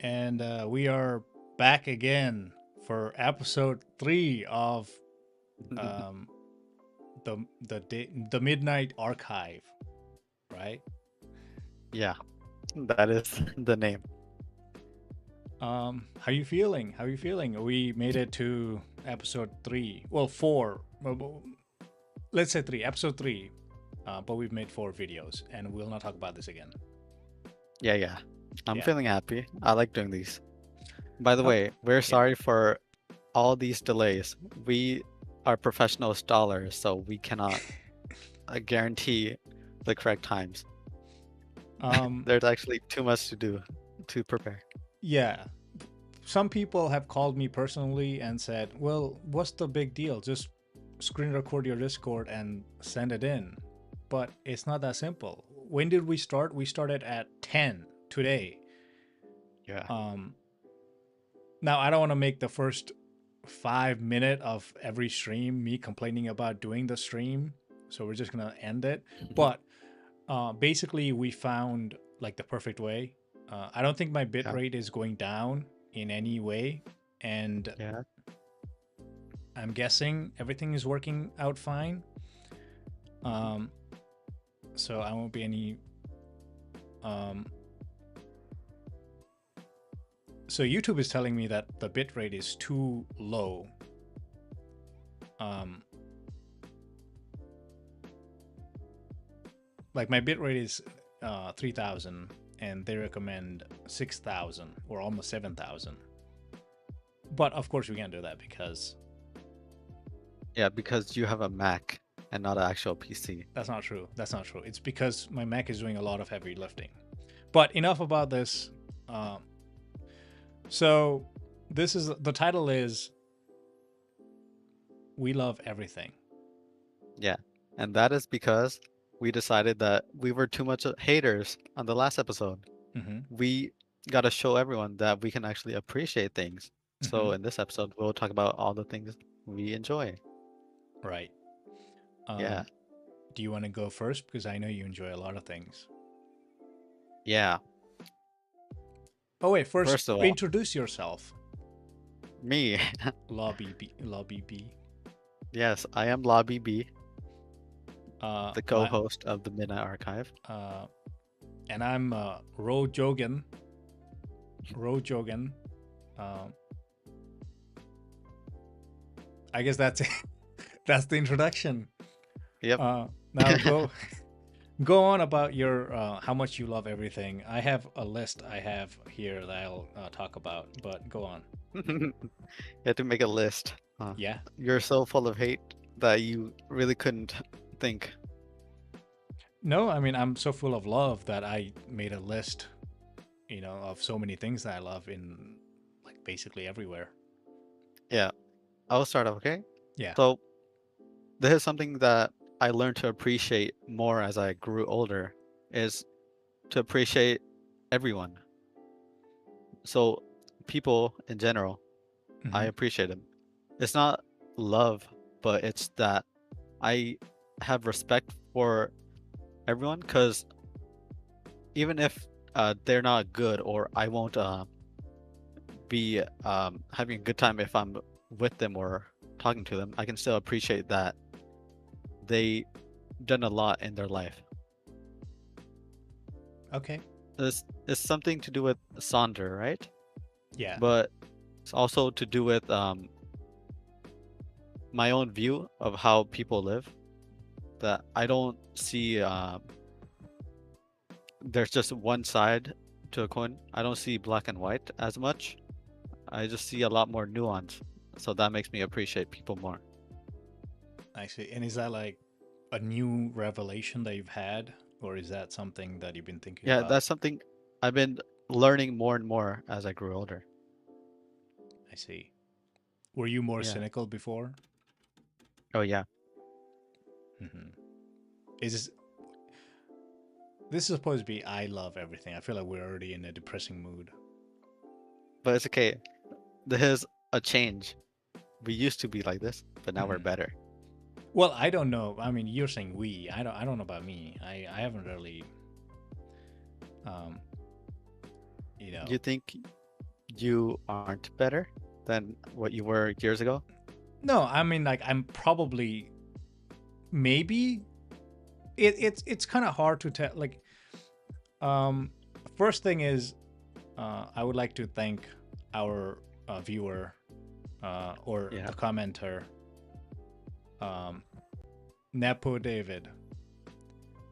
And we are back again for episode 3 of um, the Midnight Archive, right? Yeah, that is the name. How you feeling? How you feeling? We made it to episode 3. Well, 4. Let's say 3. Episode 3. But we've made 4 videos, and we'll not talk about this again. Yeah. I'm Yeah. feeling happy. I like doing these. By the Oh, way, we're yeah. sorry for all these delays. We are professional installers, so we cannot guarantee the correct times. Um, There's actually too much to do to prepare. yeah. Some people have called me personally and said, "Well, what's the big deal? Just screen record your Discord and send it in." But it's not that simple. When did we start? We started at 10 today. Yeah. Um, Now I don't want to make the first 5 minutes of every stream me complaining about doing the stream, so we're just gonna end it. But basically, we found like the perfect way. I don't think my bit Yeah. rate is going down in any way, and Yeah. I'm guessing everything is working out fine. Um, so I won't be any. Um, so YouTube is telling me that the bit rate is too low. Um, like my bit rate is 3,000, and they recommend 6,000 or almost 7,000. But of course, we can't do that because Yeah, because you have a Mac and not an actual PC. that's not true. That's not true. It's because my Mac is doing a lot of heavy lifting. But enough about this. Um, so this is the title is "We Love Everything." Yeah. And that is because we decided that we were too much haters on the last episode. Mm-hmm. We got to show everyone that we can actually appreciate things. Mm-hmm. So in this episode, we'll talk about all the things we enjoy. Right. Yeah. Um, do you want to go first? Because I know you enjoy a lot of things. Yeah. Oh wait, first First of all, introduce yourself. me. Lobby B. Lobby B. Yes, I am Lobby B, the My co-host of the Midnight Archive. uh, and I'm Ro Jogan. Ro Jogan. Um, I guess that's it. That's the introduction. Yep. Now go on about your how much you love everything. I have a list I have here that I'll talk about, but go on. You had to make a list. Yeah. You're so full of hate that you really couldn't think. No, I mean I'm so full of love that I made a list, of so many things that I love in like basically everywhere. Yeah, I'll start off, okay? Yeah. So, this is something that I learned to appreciate more as I grew older, is to appreciate everyone. So, people in general, I Hmm. appreciate them. It's not love, but it's that I have respect for everyone because even if they're not good or I won't be having a good time if I'm with them or talking to them, I can still appreciate that they done a lot in their life. Okay. It's something to do with Sonder, right? Yeah. But it's also to do with my own view of how people live. That I don't see there's just one side to a coin. I don't see black and white as much. I just see a lot more nuance. So that makes me appreciate people more. I see. And is that like a new revelation that you've had, or is that something that you've been thinking Yeah, about? that's something I've been learning more and more as I grew older. I see. Were you more Yeah. cynical before? Oh yeah. Hmm. Is this is supposed to be I love everything? I feel like we're already in a depressing mood. But it's okay. There's a change. We used to be like this, but now we're Hmm. better. Well, I don't know. I mean, you're saying we. I don't know about me. I haven't really, um, you know. You think you aren't better than what you were years ago? No, I mean like I'm probably maybe it's kind of hard to tell. Like, um, first thing is, I would like to thank our viewer or Yeah. the commenter, um, Nepo David.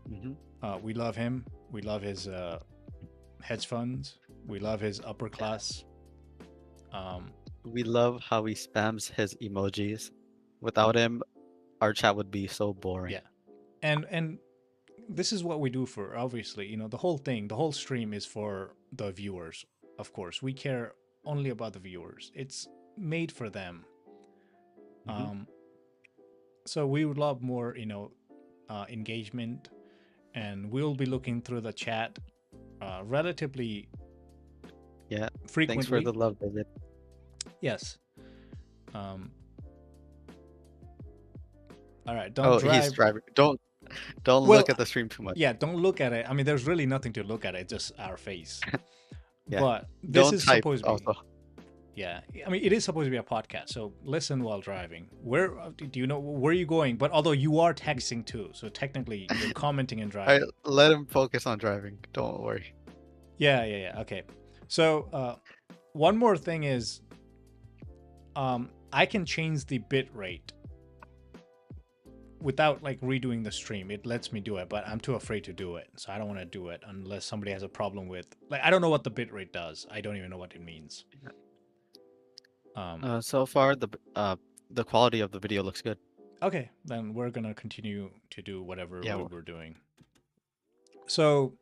Hmm. We love him. We love his hedge funds. We love his upper class. Um, We love how he spams his emojis. Without him, our chat would be so boring. yeah, and this is what we do for, obviously, the whole thing, the whole stream is for the viewers. Of course, we care only about the viewers. It's made for them. Hmm. Um, so we would love more, engagement, and we'll be looking through the chat relatively Yeah. Thanks for the frequently. love, David. Yes. Um, all right. Don't Oh, he's drive. driving. Don't Well, look at the stream too much. yeah. Don't look at it. I mean, there's really nothing to look at. It's just our face. Yeah. But this Don't is type supposed to be. also. Yeah, I mean, it is supposed to be a podcast, so listen while driving. Where do you know where are you going? But although you are texting too, so technically you're commenting and All right, driving. let him focus on driving. Don't worry. Yeah. Okay. So one more thing is, I can change the bit rate without like redoing the stream. It lets me do it, but I'm too afraid to do it, so I don't want to do it unless somebody has a problem with. Like, I don't know what the bit rate does. I don't even know what it means. So far the quality of the video looks good. Okay, then we're gonna continue to do whatever Yeah. we're doing. So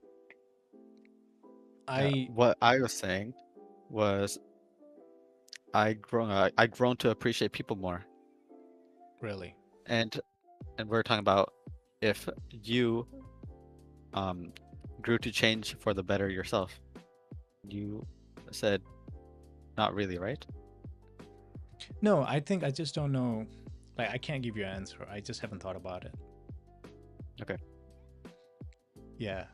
Yeah. I What I was saying was I grown to appreciate people more. really And we're talking about if you um grew to change for the better yourself. You said not really, right? no, I think I just don't know. Like, I can't give you an answer. I just haven't thought about it. Okay. Yeah.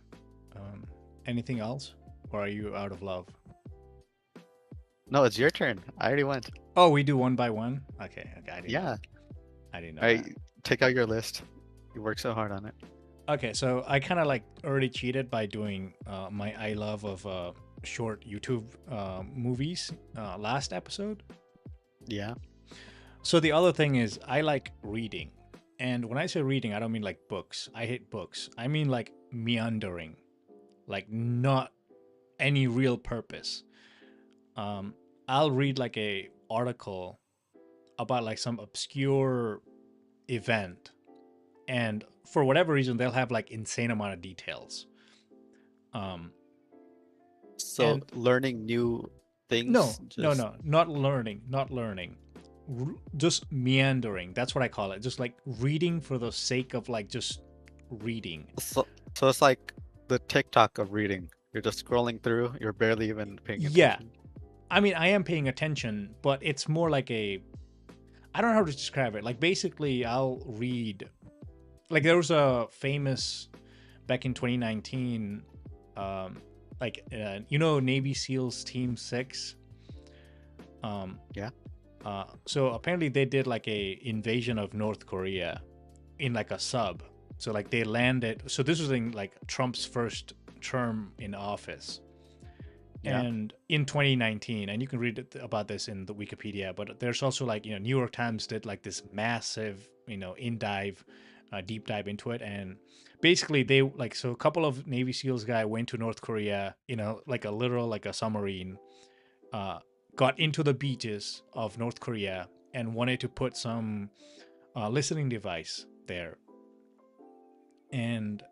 Anything else, or are you out of love? No, it's your turn. I already went. Oh, we do one by one. Okay. I didn't know. Yeah. I didn't know All that. right, take out your list. You worked so hard on it. Okay, so I kind of like already cheated by doing my I love of short YouTube movies last episode. Yeah. So the other thing is I like reading. And when I say reading, I don't mean like books. I hate books. I mean like meandering. Like not any real purpose. I'll read like a article about like some obscure event, and for whatever reason they'll have like insane amount of details. Um So and learning new no, things, no, just no, not learning, not learning. Just meandering. That's what I call it. Just like reading for the sake of like just reading. so, so it's like the TikTok of reading. You're just scrolling through, you're barely even paying Yeah. attention. I mean, I am paying attention, but it's more like a, I don't know how to describe it. Like basically I'll read, like there was a famous back in 2019 Navy SEALs Team 6. Yeah. So apparently they did like a invasion of North Korea in like a sub. So like they landed. So this was in like Trump's first term in office, Yeah. and in 2019. And you can read about this in the Wikipedia. But there's also like New York Times did like this massive deep dive into it, and basically they like, so a couple of Navy SEALs guy went to North Korea, like a literal like a submarine, got into the beaches of North Korea and wanted to put some listening device there. And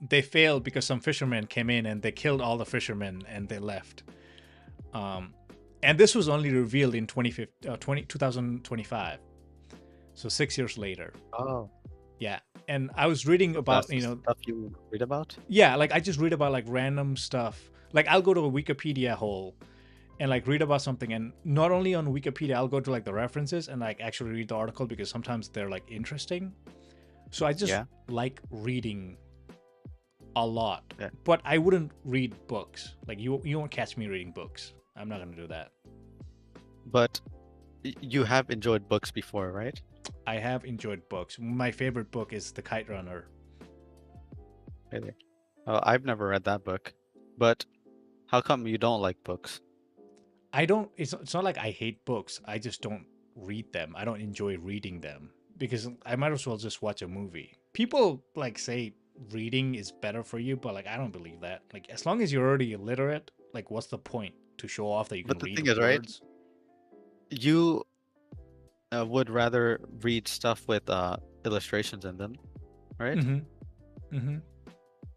they failed because some fishermen came in and they killed all the fishermen and they left. And this was only revealed in 2025. So 6 years later. Oh, Yeah. And I was reading about, that's the stuff you read about? yeah, like I just read about like random stuff. Like I'll go to a Wikipedia hole and like read about something, and not only on Wikipedia, I'll go to like the references and like actually read the article because sometimes they're like interesting. So I just Yeah. like reading a lot. Yeah. But I wouldn't read books. Like you won't catch me reading books. I'm not gonna do that. But you have enjoyed books before, right? I have enjoyed books. My favorite book is The Kite Runner. Really? Oh, I've never read that book. But how come you don't like books? I don't. It's not like I hate books. I just don't read them. I don't enjoy reading them because I might as well just watch a movie. People like say reading is better for you, but like I don't believe that. Like as long as you're already illiterate, like what's the point to show off that you But can the read thing is, right? words? You would rather read stuff with illustrations in them, right? Mm-hmm. Mm-hmm.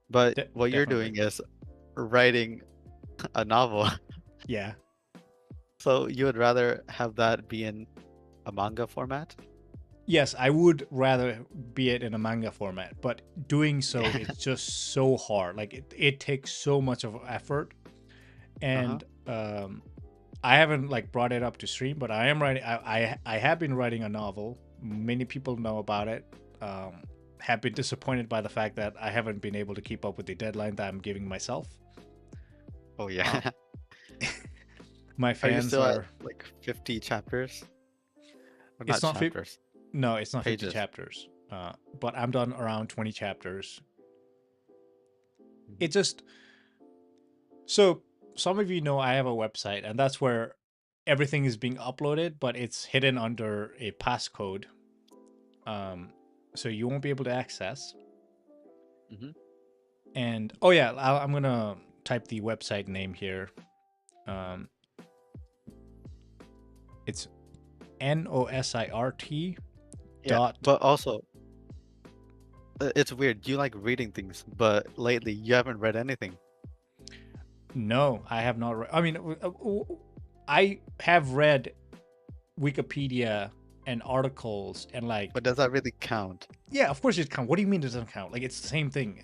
But what you're Definitely. doing is writing a novel. Yeah. So you would rather have that be in a manga format? Yes, I would rather be it in a manga format, but doing so Yeah. it's just so hard. Like it takes so much of effort, Uh-huh. and I haven't like brought it up to stream, but I am writing. I have been writing a novel. Many people know about it. Have been disappointed by the fact that I haven't been able to keep up with the deadline that I'm giving myself. Oh Uh, yeah. my Are you fans still at are. like 50 chapters? Or It's not not chapters, no, it's not 50 pages. chapters. But I'm done around 20 chapters. Mhm. It just so some of you know I have a website, and that's where everything is being uploaded, but it's hidden under a passcode. Um, so you won't be able to access. Mhm. And oh yeah, I'm gonna type the website name here. Um, it's NOSIRT Yeah, dot. but also it's weird. You like reading things, but lately you haven't read anything. No, I have not read. I mean, I have read Wikipedia and articles and like But does that really count? yeah, of course it counts. What do you mean it doesn't count? Like it's the same thing.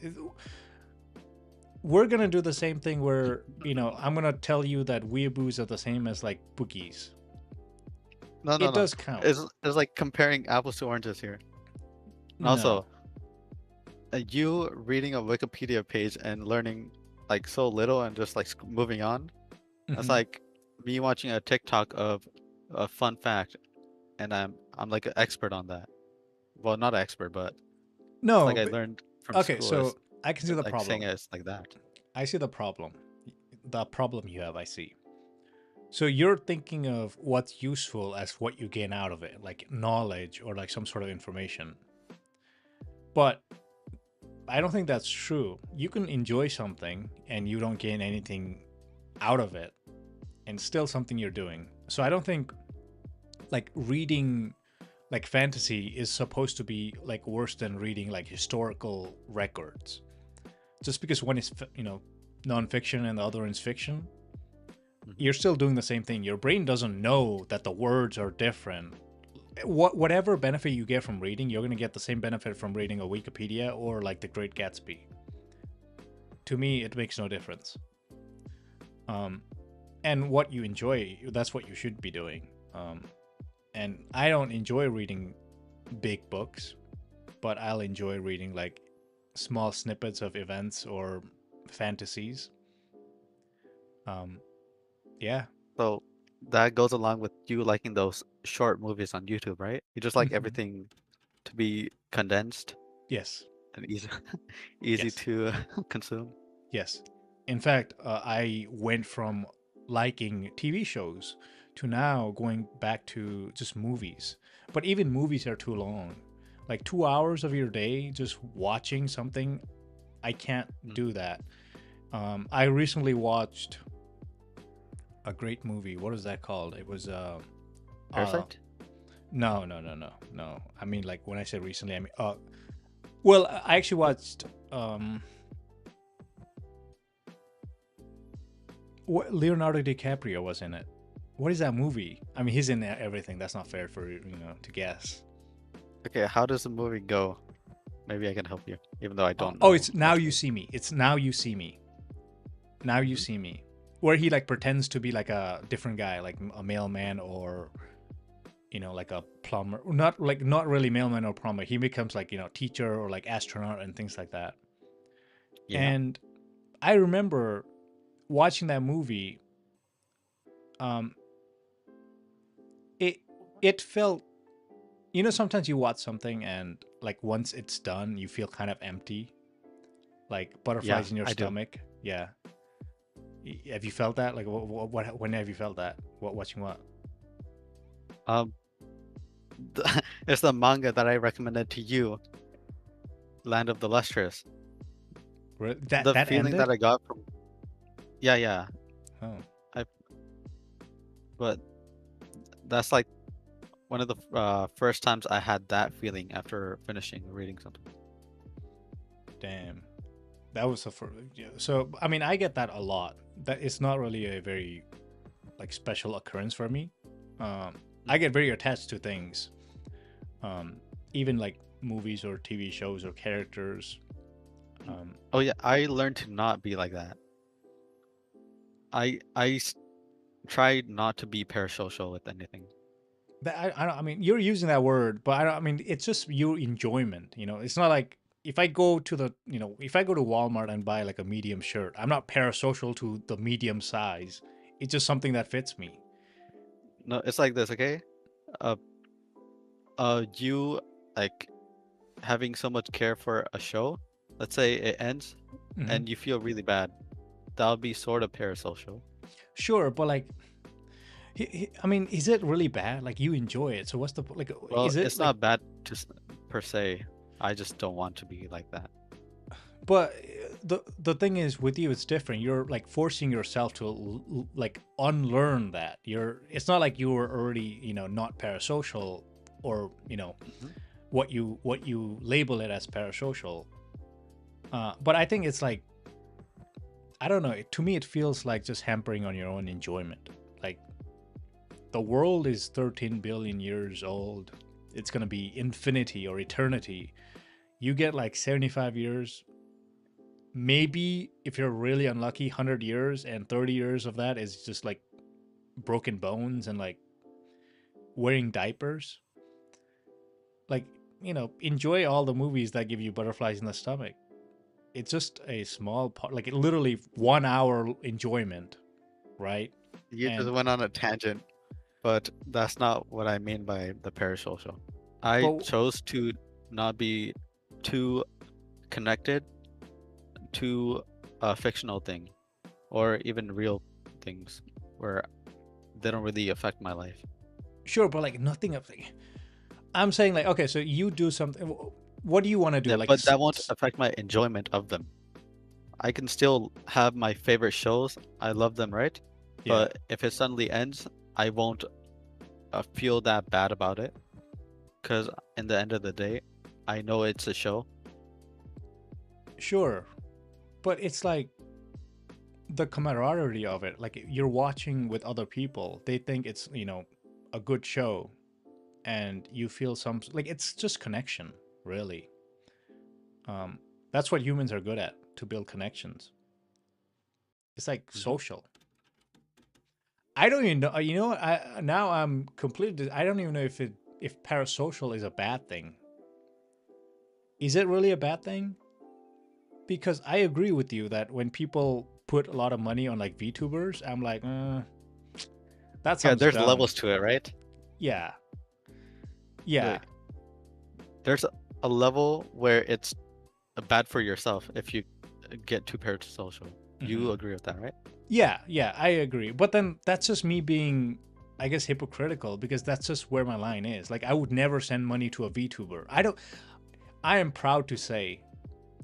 We're gonna do the same thing where I'm gonna tell you that weeaboos are the same as like bookies. No, no, It no. does count. It's like comparing apples to oranges here. And No. also, you reading a Wikipedia page and learning like so little and just like moving on. That's Hmm. like me watching a TikTok of a fun fact, and I'm like an expert on that. Well, not an expert, but it's No, like I but learned from okay, school is so I can see the like saying problem. it's like that. I see the problem. The problem you have, I see. So you're thinking of what's useful as what you gain out of it, like knowledge or like some sort of information. But I don't think that's true. You can enjoy something and you don't gain anything out of it, and still something you're doing. So I don't think like reading like fantasy is supposed to be like worse than reading like historical records. Just because one is, nonfiction and the other is fiction, Hmm. you're still doing the same thing. Your brain doesn't know that the words are different. Whatever benefit you get from reading, you're gonna get the same benefit from reading a Wikipedia or like The Great Gatsby. To me, it makes no difference. Um, and what you enjoy, that's what you should be doing. And I don't enjoy reading big books, but I'll enjoy reading like small snippets of events or fantasies. Um, yeah. So that goes along with you liking those short movies on YouTube, right? You just like Mhm. everything to be condensed Yes. and easy easy Yes. to consume. Yes. In fact, I went from liking TV shows to now going back to just movies. But even movies are too long. Like 2 hours of your day just watching something, I can't Mm. do that. I recently watched a great movie. What is that called? It was uh Parasite? no, no, no, no, no. I mean like when I say recently, I mean well, I actually watched Leonardo DiCaprio was in it. What is that movie? I mean, he's in everything. That's not fair for to guess. Okay, how does the movie go? Maybe I can help you, even though I don't Oh, know it's Now much You about See Me. It's Now You See Me. Now it. You See Me, where he like pretends to be like a different guy, like a mailman or like a plumber. Not really mailman or plumber. He becomes like teacher or like astronaut and things like that. Yeah. And I remember watching that movie Um, it it felt, you know, sometimes you watch something and like once it's done, you feel kind of empty, like Yeah, butterflies in your I do. stomach. Yeah. Have you felt that? Like, what when have you felt that? What watching what? Um, it's the manga that I recommended to you, Land of the Lustrous. That The that feeling that ended? I got from, yeah, yeah, Oh, I, but that's like one of the first times I had that feeling after finishing reading something. damn. That was the first. Yeah. So I mean, I get that a lot. That it's not really a very like special occurrence for me. Um, I Mhm. get very attached to things, um, even like movies or TV shows or characters. Um, Oh yeah, I learned to not be like that. I try not to be parasocial with anything. that I mean, you're using that word, but I mean, it's just your enjoyment. You know, it's not like if I go to the, you know, if I go to Walmart and buy like a medium shirt, I'm not parasocial to the medium size. It's just something that fits me. No, it's like this, okay? Uh, you like having so much care for a show. Let's say it ends, Hmm. and you feel really bad. That would be sort of parasocial. Sure, but like, I mean, is it really bad? Like, you enjoy it, so what's the like? Well, Is it it's like? not bad to per se. I just don't want to be like that. But the thing is, with you, it's different. You're like forcing yourself to like unlearn that. You're. It's not like you were already, you know, not parasocial, or you know, Hmm. what you label it as parasocial. But I think it's like, I don't know. To me, it feels like just hampering on your own enjoyment. Like, the world is 13 billion years old. It's gonna be infinity or eternity. You get like 75 years, maybe if you're really unlucky, 100 years, and 30 years of that is just like broken bones and like wearing diapers. Like, you know, enjoy all the movies that give you butterflies in the stomach. It's just a small part, like literally 1 hour enjoyment, right? You just And went on a tangent, but that's not what I mean by the parasocial. I but chose to not be too connected to a fictional thing or even real things where they don't really affect my life. sure, but like nothing of the. I'm saying like, okay, so you do something. What do you want to do? Yeah, Like, but that won't affect my enjoyment of them. I can still have my favorite shows. I love them, right? yeah, But if it suddenly ends, I won't feel that bad about it because in the end of the day, I know it's a show. sure, but it's like the camaraderie of it. Like, you're watching with other people. They think it's, you know, a good show, and you feel some like it's just connection, really. Um, that's what humans are good at, to build connections. It's like Hmm. social. I don't even know. You know what? I now I'm completely. I don't even know if parasocial is a bad thing. Is it really a bad thing? Because I agree with you that when people put a lot of money on like VTubers, I'm like, that Yeah, sounds there's dumb. levels to it, right? Yeah, yeah, Like, there's a level where it's bad for yourself if you get too parasocial. hmm, You agree with that, right? yeah, yeah. I agree. But then that's just me being, I guess, hypocritical, because that's just where my line is. Like, I would never send money to a VTuber. I don't. I am proud to say,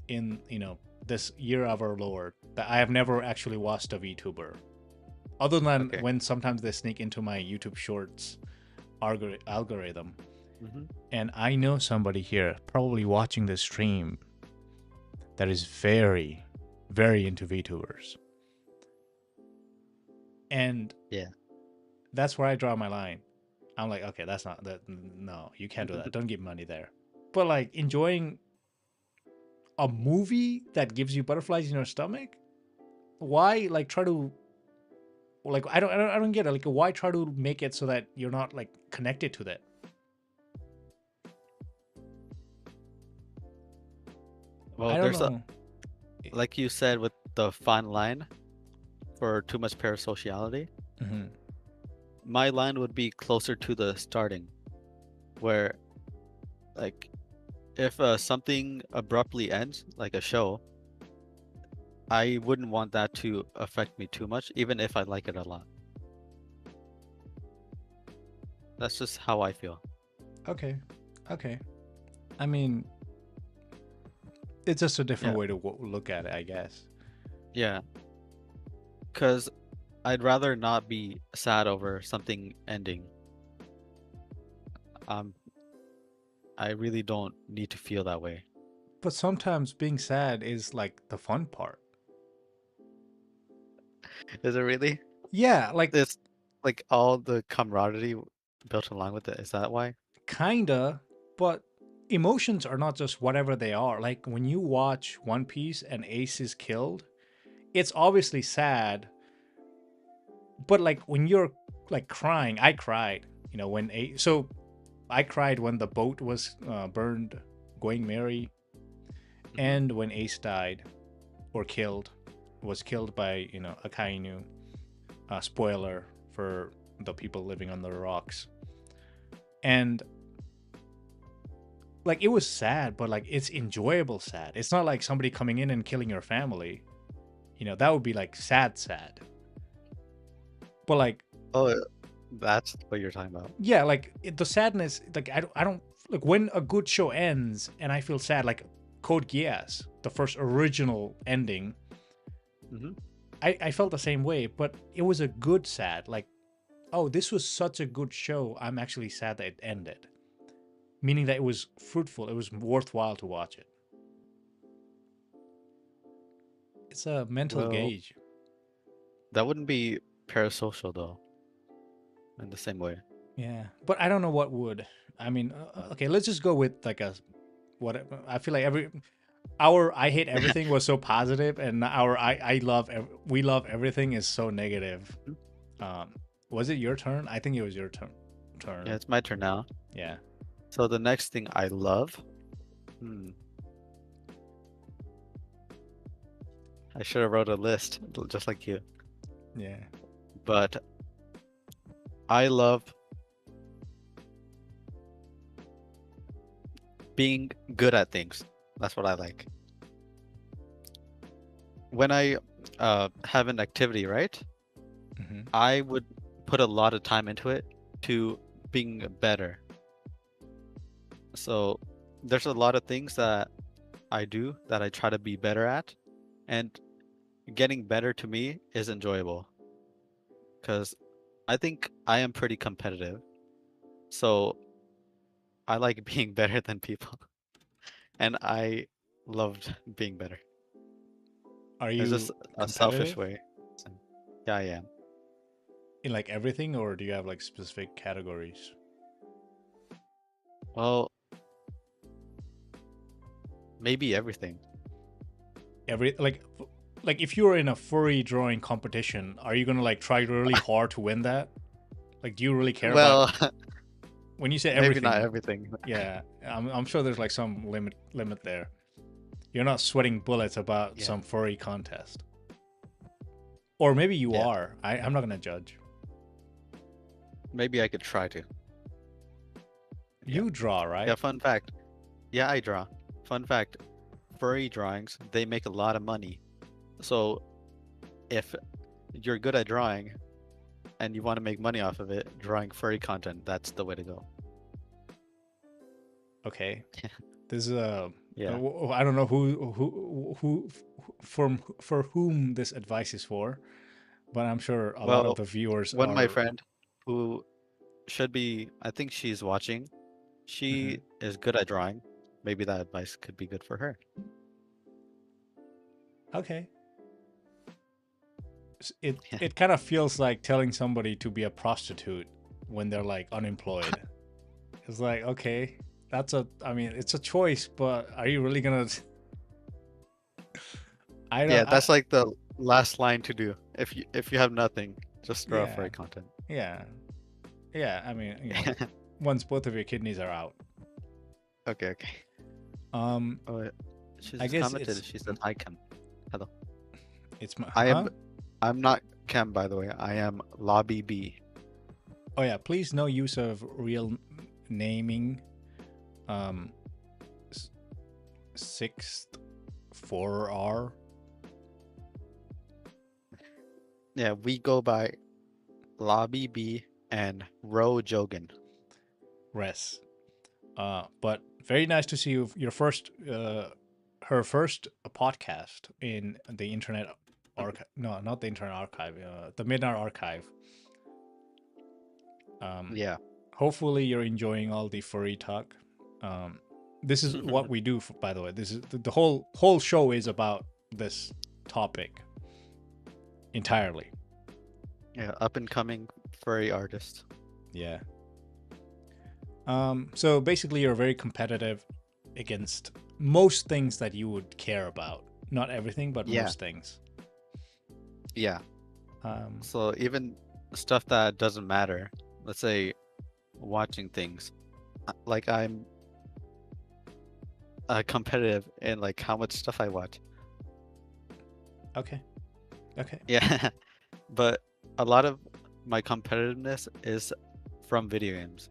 in, you know, this year of our Lord, that I have never actually watched a VTuber, other than Okay. when sometimes they sneak into my YouTube Shorts algorithm. Hmm. And I know somebody here probably watching this stream that is very, very into VTubers. And Yeah. that's where I draw my line. I'm like, okay, that's not that. No, you can't do that. Don't give money there. But like enjoying a movie that gives you butterflies in your stomach, why like try to, like, I don't get it. Like, why try to make it so that you're not like connected to that? Well, I don't there's a, know. like you said, with the fine line for too much parasociality. Mhm. my line would be closer to the starting, where like if something abruptly ends, like a show, I wouldn't want that to affect me too much, even if I like it a lot. That's just how I feel. Okay. Okay. I mean, it's just a different Yeah, way to look at it, I guess. yeah. Because I'd rather not be sad over something ending. Um, I really don't need to feel that way. But sometimes being sad is like the fun part. Is it really? Yeah, like It's like all the camaraderie built along with it. Is that why? kinda, but emotions are not just whatever they are. Like when you watch One Piece and Ace is killed, it's obviously sad, but like when you're like crying, I cried, when Ace. So I cried when the boat was burned, going Mary, Hmm. and when Ace died or killed, was killed by a Kainu. Spoiler for the people living on the rocks, and like it was sad, but like it's enjoyable sad. It's not like somebody coming in and killing your family. That would be like sad, sad. But like, Oh, that's what you're talking about. yeah, like the sadness, like I don't like when a good show ends and I feel sad. Like Code Geass, the first original ending, Hmm. I felt the same way, but it was a good sad. Like, oh, this was such a good show. I'm actually sad that it ended, meaning that it was fruitful. It was worthwhile to watch it. It's a mental Well, gauge. that wouldn't be parasocial though, in the same way. Yeah, but I don't know what would. I mean, okay, let's just go with like a what I feel like our I hate everything was so positive, and our I love we love everything is so negative. Mhm. Um, was it your turn? I think it was your turn. Yeah, Turn. it's my turn now. Yeah. So the next thing I love, hmm, I should have wrote a list just like you. Yeah. But I love being good at things. That's what I like. When I have an activity, right? Hmm. I would put a lot of time into it to being better. So there's a lot of things that I do that I try to be better at, and getting better to me is enjoyable because I think I am pretty competitive. So I like being better than people, and I loved being better. Are It's just you a selfish competitive way. So, yeah, I am. in like everything, or do you have like specific categories? Well, maybe everything. Every like if you were in a furry drawing competition, are you gonna like try really hard to win that? Like, do you really care about Well, when you say maybe not everything? everything. Yeah, I'm sure there's like some limit there. You're not sweating bullets about Yeah, some furry contest, or maybe you yeah. are. I'm not gonna judge. Maybe I could try to. Yeah. You draw, Yeah, right? fun fact. Yeah, I draw. Fun fact, furry drawings, they make a lot of money. So if you're good at drawing and you want to make money off of it, drawing furry content, that's the way to go. Okay. This is a Yeah. I don't know who for whom this advice is for, but I'm sure a lot of Well, the viewers one of my are. friend who should be, I think she's watching, Mhm. she is good at drawing. Maybe that advice could be good for her. Okay. It kind of feels like telling somebody to be a prostitute when they're like unemployed. It's like, okay, I mean, it's a choice, but are you really gonna? I Yeah, don't. that's like the last line to do. If you have nothing, just draw Yeah, furry content. yeah, yeah. I mean, once both of your kidneys are out. Okay, okay. Um, Oh, yeah. I She's guess commented. She said, "Hi, Cam." Hello. it's my I am. huh. I'm not Cam, by the way. I am Lobby B. Oh yeah, please no use of real naming. Um, sixth 4R Yeah, we go by Lobby B and Ro Jogan. res. But very nice to see you. Your first, her first podcast in the internet archive. No, not the internet archive. The Midnight Archive. Um, Yeah. hopefully you're enjoying all the furry talk. Um, this is what we do. By the way, this is the whole show is about this topic entirely. Yeah, up and coming furry artist. Yeah. So basically, you're very competitive against most things that you would care about. Not everything, but Yeah, most things. yeah. Um, So even stuff that doesn't matter, let's say watching things, like I'm competitive in like how much stuff I watch. okay. Okay. Yeah, but a lot of my competitiveness is from video games.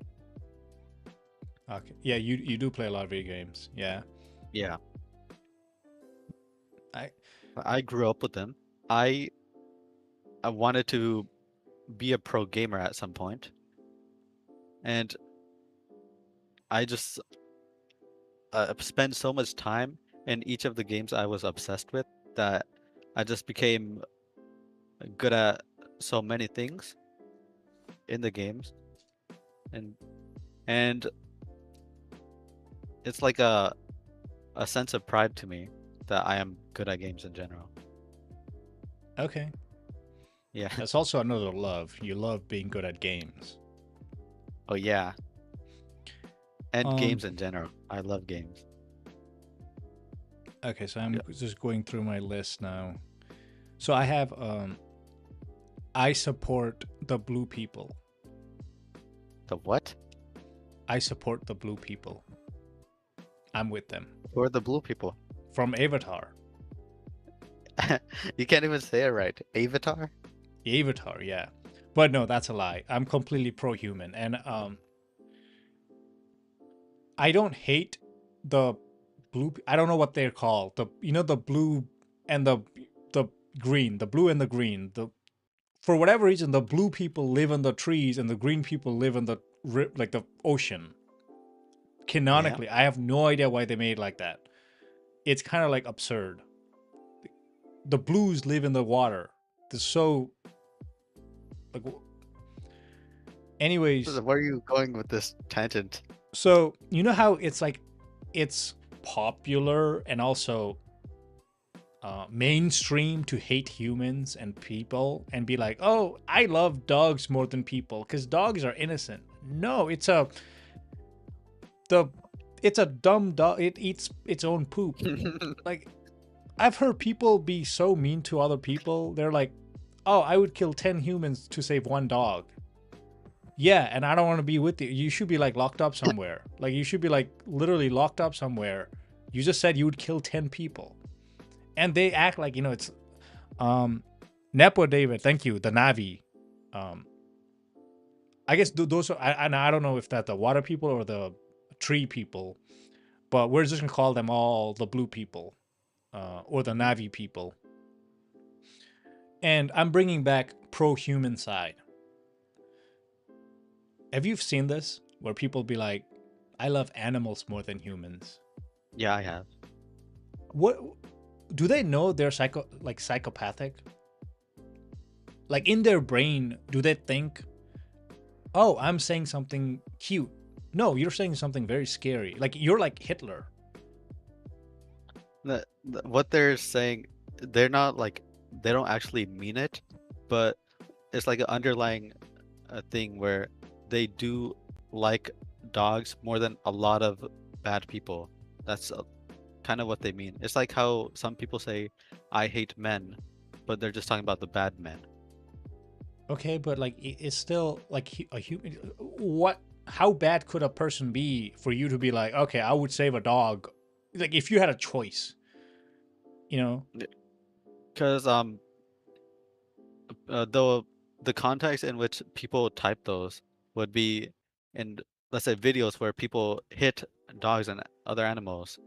Okay. Yeah, you do play a lot of video games. Yeah. Yeah, I I grew up with them. I I wanted to be a pro gamer at some point, and I just spent so much time in each of the games I was obsessed with that I just became good at so many things in the games, and and it's like a sense of pride to me that I am good at games in general. okay. Yeah. That's also another love. You love being good at games. Oh yeah. And Um. games in general. I love games. Okay, so I'm Yeah. just going through my list now. So I have I support the blue people. The what? I support the blue people. I'm with them. Who are the blue people? From Avatar. You can't even say it right. Avatar? Avatar, yeah. But no, that's a lie. I'm completely pro-human, and I don't hate the blue. I don't know what they're called. The blue and the green, the blue and the green. The For whatever reason, the blue people live in the trees and the green people live in the like the ocean. Yeah. Canonically, I have no idea why they made it like that. It's kind of like absurd. The blues live in the water. They're so like. Anyways, Where are you going with this tangent? so you know how it's like, it's popular and also mainstream to hate humans and people and be like, oh, I love dogs more than people because dogs are innocent. No, the it's a dumb dog. It eats its own poop. Like, I've heard people be so mean to other people. They're like, oh, I would kill 10 humans to save one dog. Yeah, and I don't want to be with you. You should be like locked up somewhere. Like, you should be like literally locked up somewhere. You just said you would kill 10 people. And they act like, it's Nepo David, thank you, the Navi. Um I guess those are, and I don't know if that's the water people or the tree people, but we're just gonna call them all the blue people, or the Mhm. Navi people. And I'm bringing back pro-human side. Have you seen this where people be like, I love animals more than humans? Yeah, I have. What do they know they're psychopathic? Like, in their brain, do they think, oh, I'm saying something cute? No, you're saying something very scary. Like, you're like Hitler. What they're saying, they're not like they don't actually mean it, but it's like an underlying thing where they do like dogs more than a lot of bad people. That's kind of what they mean. It's like how some people say, I hate men, but they're just talking about the bad men. Okay, but like, it's still like a human. What? How bad could a person be for you to be like, okay, I would save a dog? Like, if you had a choice, you know? Because the context in which people type those would be in, let's say, videos where people hit dogs and other animals,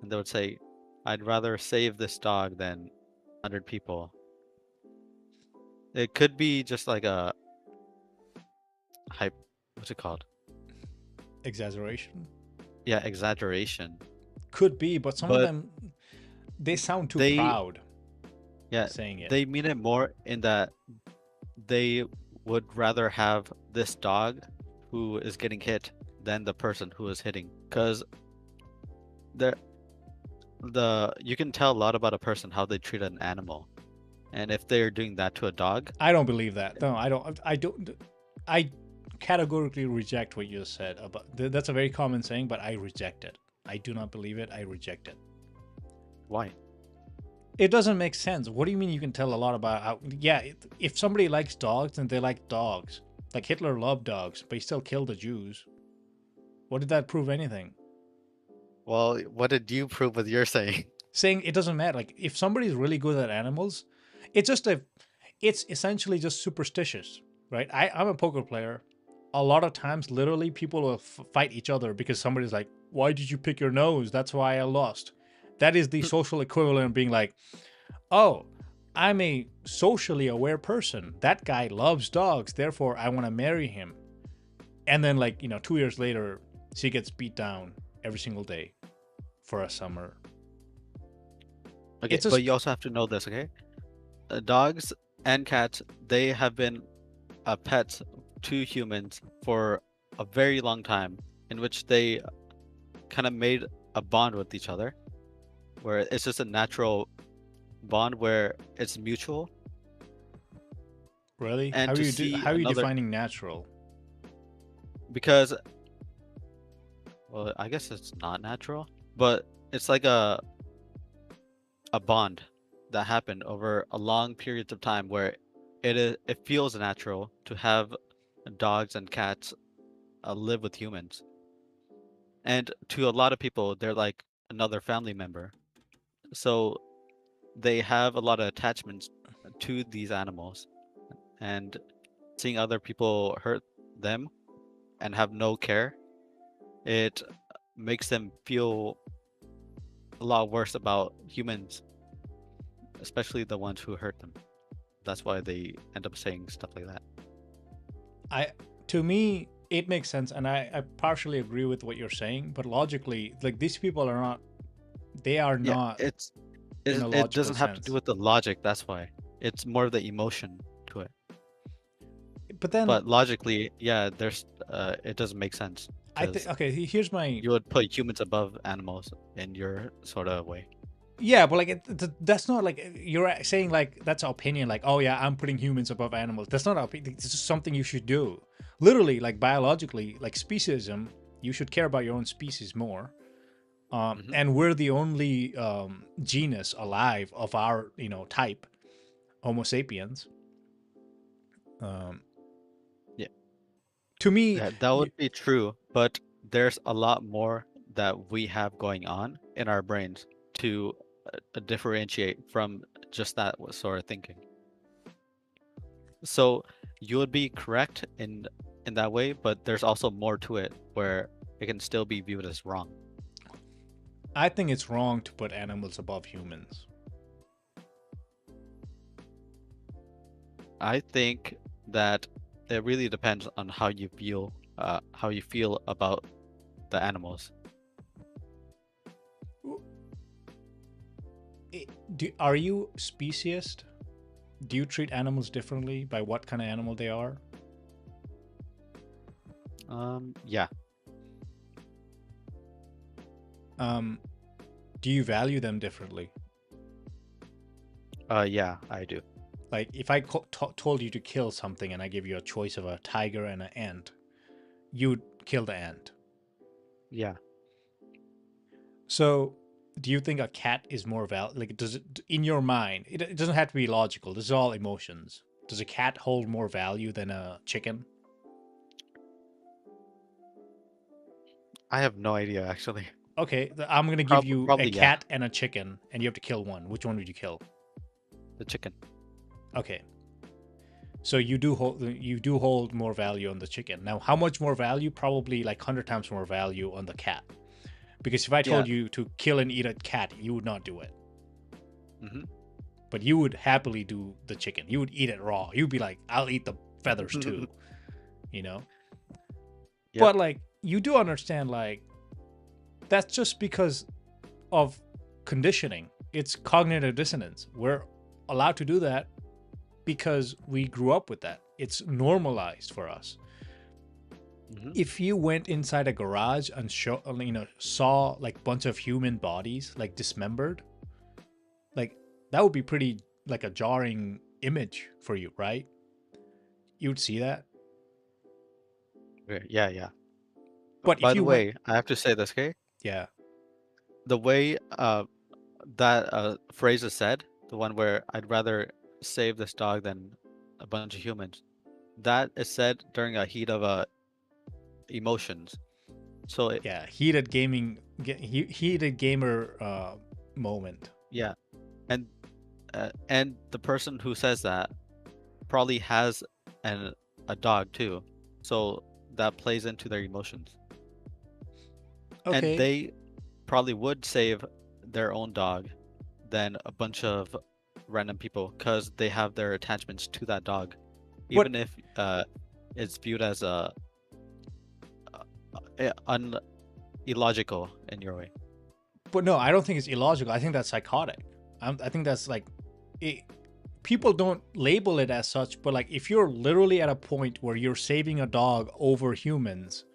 and they would say, "I'd rather save this dog than 100 people." It could be just like a hype, what's it called? Exaggeration Yeah, exaggeration. could be, but some of But them they sound too they, proud yeah, saying it. they mean it more in that they would rather have this dog who is getting hit than the person who is hitting. Because the you can tell a lot about a person how they treat an animal. And if they're doing that to a dog, I don't believe that. No, I don't. I don't. I categorically reject what you said about. That's a very common saying, but I reject it. I do not believe it. I reject it. why? It doesn't make sense. What do you mean you can tell a lot about how? Yeah, if somebody likes dogs, then they like dogs. Like Hitler loved dogs, but he still killed the Jews. What did that prove anything? Well, what did you prove with your saying? Saying it doesn't matter. Like if somebody's really good at animals, it's just a, it's essentially just superstitious, right? I'm a poker player. A lot of times, literally, people will fight each other because somebody's like, "Why did you pick your nose? That's why I lost." That is the social equivalent of being like, "Oh, I'm a socially aware person. That guy loves dogs, therefore I want to marry him." And then, like, 2 years later, she gets beat down every single day for a summer. Okay, It's but just you also have to know this, okay? Dogs and cats, they have been pets to humans for a very long time, in which they kind of made a bond with each other, where it's just a natural bond where it's mutual. really, And to see how are you another, defining natural? because, well, I guess it's not natural, but it's like a bond that happened over a long periods of time where it feels natural to have dogs and cats live with humans. And to a lot of people, they're like another family member. So they have a lot of attachments to these animals. And seeing other people hurt them and have no care, it makes them feel a lot worse about humans, especially the ones who hurt them. That's why they end up saying stuff like that. I To me, it makes sense, and I partially agree with what you're saying, but logically, like these people are not, they are Yeah, not in a it logical doesn't have to do sense. with the logic, that's why. It's more of the emotion to it. But then But logically, yeah, there's it doesn't make sense I think, because okay, here's my, you would put humans above animals in your sort of way. yeah, but like that's not like you're saying like that's an opinion. Like, oh yeah, I'm putting humans above animals. That's not opinion. It's just something you should do. Literally, like biologically, like speciesism, you should care about your own species more. Hmm. And we're the only genus alive of our type, Homo sapiens. Um, Yeah, to me, that would be true, but there's a lot more that we have going on in our brains to differentiate from just that sort of thinking. So you would be correct in that way, but there's also more to it where it can still be viewed as wrong. I think it's wrong to put animals above humans. I think that it really depends on how you feel about the animals. Are you speciesist? Do you treat animals differently by what kind of animal they are? Yeah, Um, do you value them differently? yeah, I do. Like if I told you to kill something and I give you a choice of a tiger and an ant, you'd kill the ant. Yeah, So, do you think a cat is more like does it in your mind? It doesn't have to be logical. This is all emotions. Does a cat hold more value than a chicken? I have no idea actually. Okay, I'm gonna give you a Probably yeah, cat and a chicken, and you have to kill one. Which one would you kill? the chicken. Okay, So you do hold more value on the chicken. Now, how much more value? Probably like 100 times more value on the cat. Because if I Yeah. told you to kill and eat a cat, you would not do it. Hmm. But you would happily do the chicken. You would eat it raw. You'd be like, I'll eat the feathers too, you know? Yep. But like, you do understand, like, that's just because of conditioning. It's cognitive dissonance. We're allowed to do that because we grew up with that. It's normalized for us. Hmm. If you went inside a garage and saw like bunch of human bodies like dismembered, like that would be pretty like a jarring image for you, right? You would see that. Okay. Yeah, yeah. But By if the you went, way, I have to say this, okay? yeah, The way that phrase is said, the one where I'd rather save this dog than a bunch of humans, that is said during a heat of emotions. So it, yeah, heated gaming, heated gamer moment. yeah, and and the person who says that probably has an a dog too, so that plays into their emotions, and Okay, they probably would save their own dog than a bunch of random people because they have their attachments to that dog, but even if it's viewed as un illogical in your way. no, I don't think it's illogical. I think that's psychotic. I think that's like, it, people don't label it as such, but like if you're literally at a point where you're saving a dog over humans,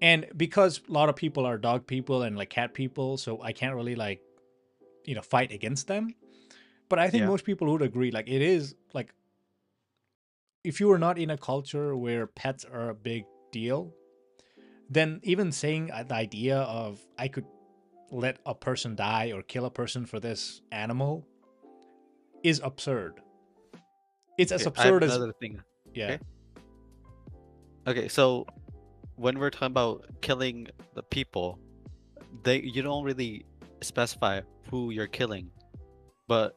and because a lot of people are dog people and like cat people, so I can't really like fight against them. But I think Yeah. most people would agree, like it is like, if you are not in a culture where pets are a big deal, then even saying the idea of I could let a person die or kill a person for this animal is absurd. It's as Okay. I have absurd as, another thing. yeah. Okay. Okay. So when we're talking about killing the people, they you don't really specify who you're killing, but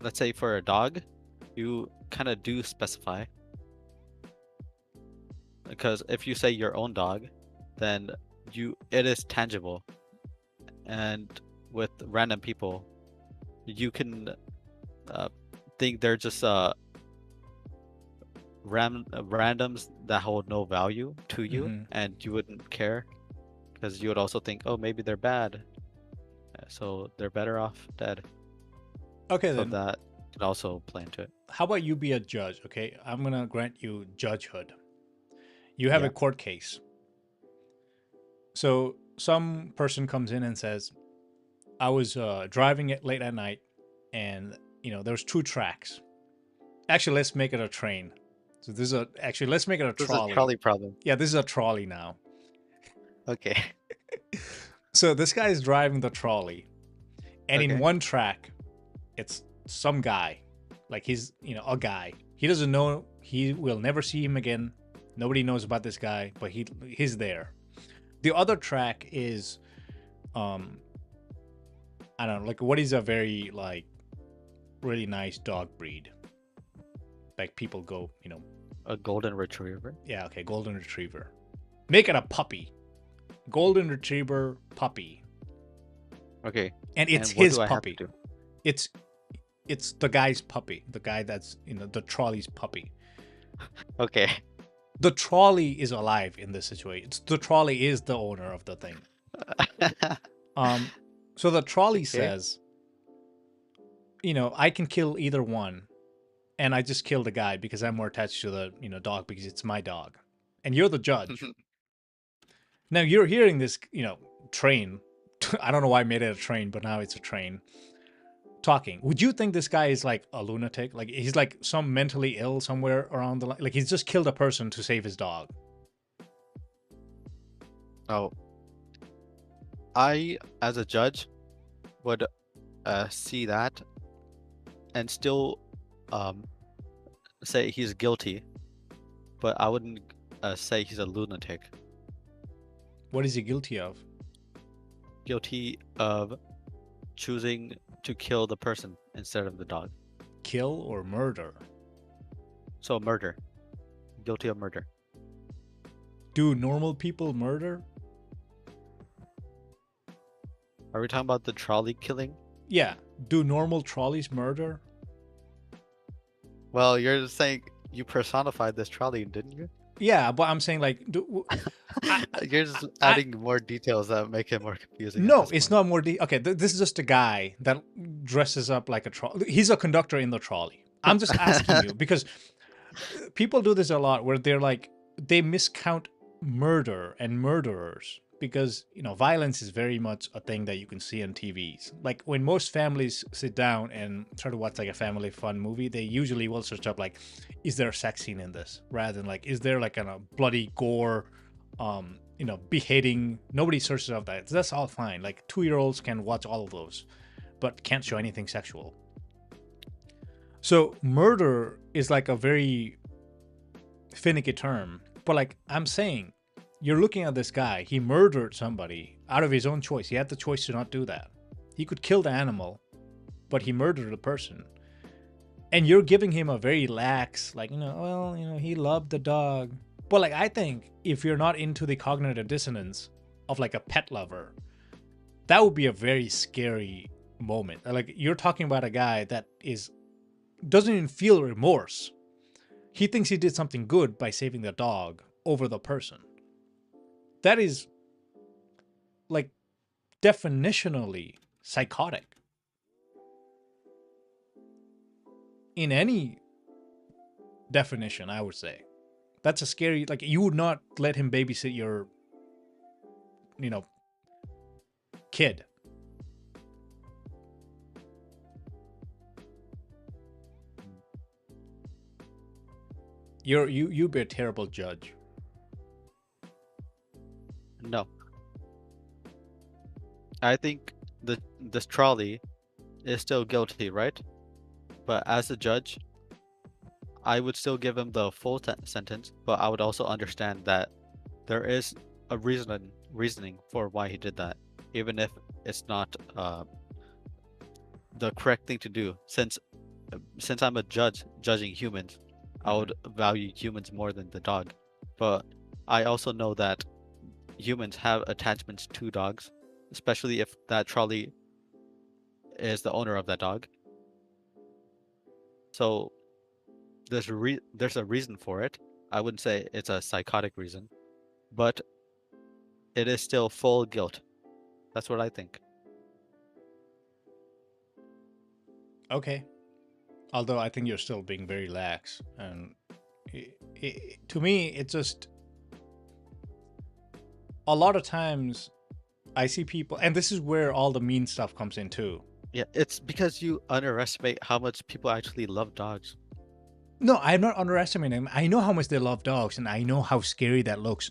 let's say for a dog, you kind of do specify because if you say your own dog, then you it is tangible, and with random people, you can uh, think they're just randoms that hold no value to you, Hmm. and you wouldn't care because you would also think, oh, maybe they're bad, so they're better off dead. Okay, So then that could also play into it. how about you be a judge? Okay, I'm gonna grant you judgehood. You have a Yeah. court case. So some person comes in and says, I was driving it late at night, and there's two tracks. Actually, let's make it a train. So this is a actually let's make it a This is a trolley. trolley problem. Yeah, this is a trolley now. Okay. So this guy is driving the trolley, and in Okay. one track, it's some guy, like he's a guy. He doesn't know. He will never see him again. Nobody knows about this guy, but he's there. The other track is, um, I don't know, like what is a very like really nice dog breed? Like people go, A golden retriever. yeah, okay, golden retriever. Make it a puppy. Golden retriever puppy. Okay. And it's And what his do I have to puppy. do? It's it's the guy's puppy. The guy that's the trolley's puppy. Okay. The trolley is alive in this situation. The trolley is the owner of the thing. Um so the trolley Okay. says, I can kill either one, and I just kill the guy because I'm more attached to the, dog because it's my dog. And you're the judge. Now you're hearing this, train. I don't know why I made it a train, but now it's a train talking. Would you think this guy is like a lunatic? Like he's like some mentally ill somewhere around the line? Like he's just killed a person to save his dog. Oh, I, as a judge, would see that and still um, say he's guilty, but I wouldn't say he's a lunatic. What is he guilty of? Guilty of choosing to kill the person instead of the dog. Kill or murder? So murder, guilty of murder. Do normal people murder? Are we talking about the trolley killing? Yeah. Do normal trolleys murder? Well, you're saying you personified this trolley, didn't you? Yeah, but I'm saying like, I, You're just I, adding more details that make it more confusing at no, this it's point. not more. Okay, this is just a guy that dresses up like a trolley. He's a conductor in the trolley. I'm just asking you because people do this a lot where they're like they miscount murder and murderers because violence is very much a thing that you can see on TVs. Like when most families sit down and try to watch like a family fun movie, they usually will search up like, is there a sex scene in this, rather than like, is there like a bloody gore, beheading. Nobody searches up that. That's all fine. Like 2-year-olds can watch all of those, but can't show anything sexual. So murder is like a very finicky term, but like I'm saying, you're looking at this guy. He murdered somebody out of his own choice. He had the choice to not do that. He could kill the animal, but he murdered a person. And you're giving him a very lax, like, he loved the dog. But like, I think if you're not into the cognitive dissonance of like a pet lover, that would be a very scary moment. Like you're talking about a guy that doesn't even feel remorse. He thinks he did something good by saving the dog over the person. That is like definitionally psychotic. In any definition, I would say. That's a scary, like you would not let him babysit your, you know, kid. You'd be a terrible judge. No. I think this trolley is still guilty, right? But as a judge, I would still give him the full sentence, but I would also understand that there is a reasoning for why he did that, even if it's not the correct thing to do. Since I'm a judge judging humans, I would value humans more than the dog. But I also know that humans have attachments to dogs, especially if that trolley is the owner of that dog. So there's a reason for it. I wouldn't say it's a psychotic reason, but it is still full guilt. That's what I think. Okay. Although I think you're still being very lax. And to me, it's just a lot of times I see people, and this is where all the mean stuff comes in too. Yeah, it's because you underestimate how much people actually love dogs. No, I'm not underestimating them. I know how much they love dogs, and I know how scary that looks.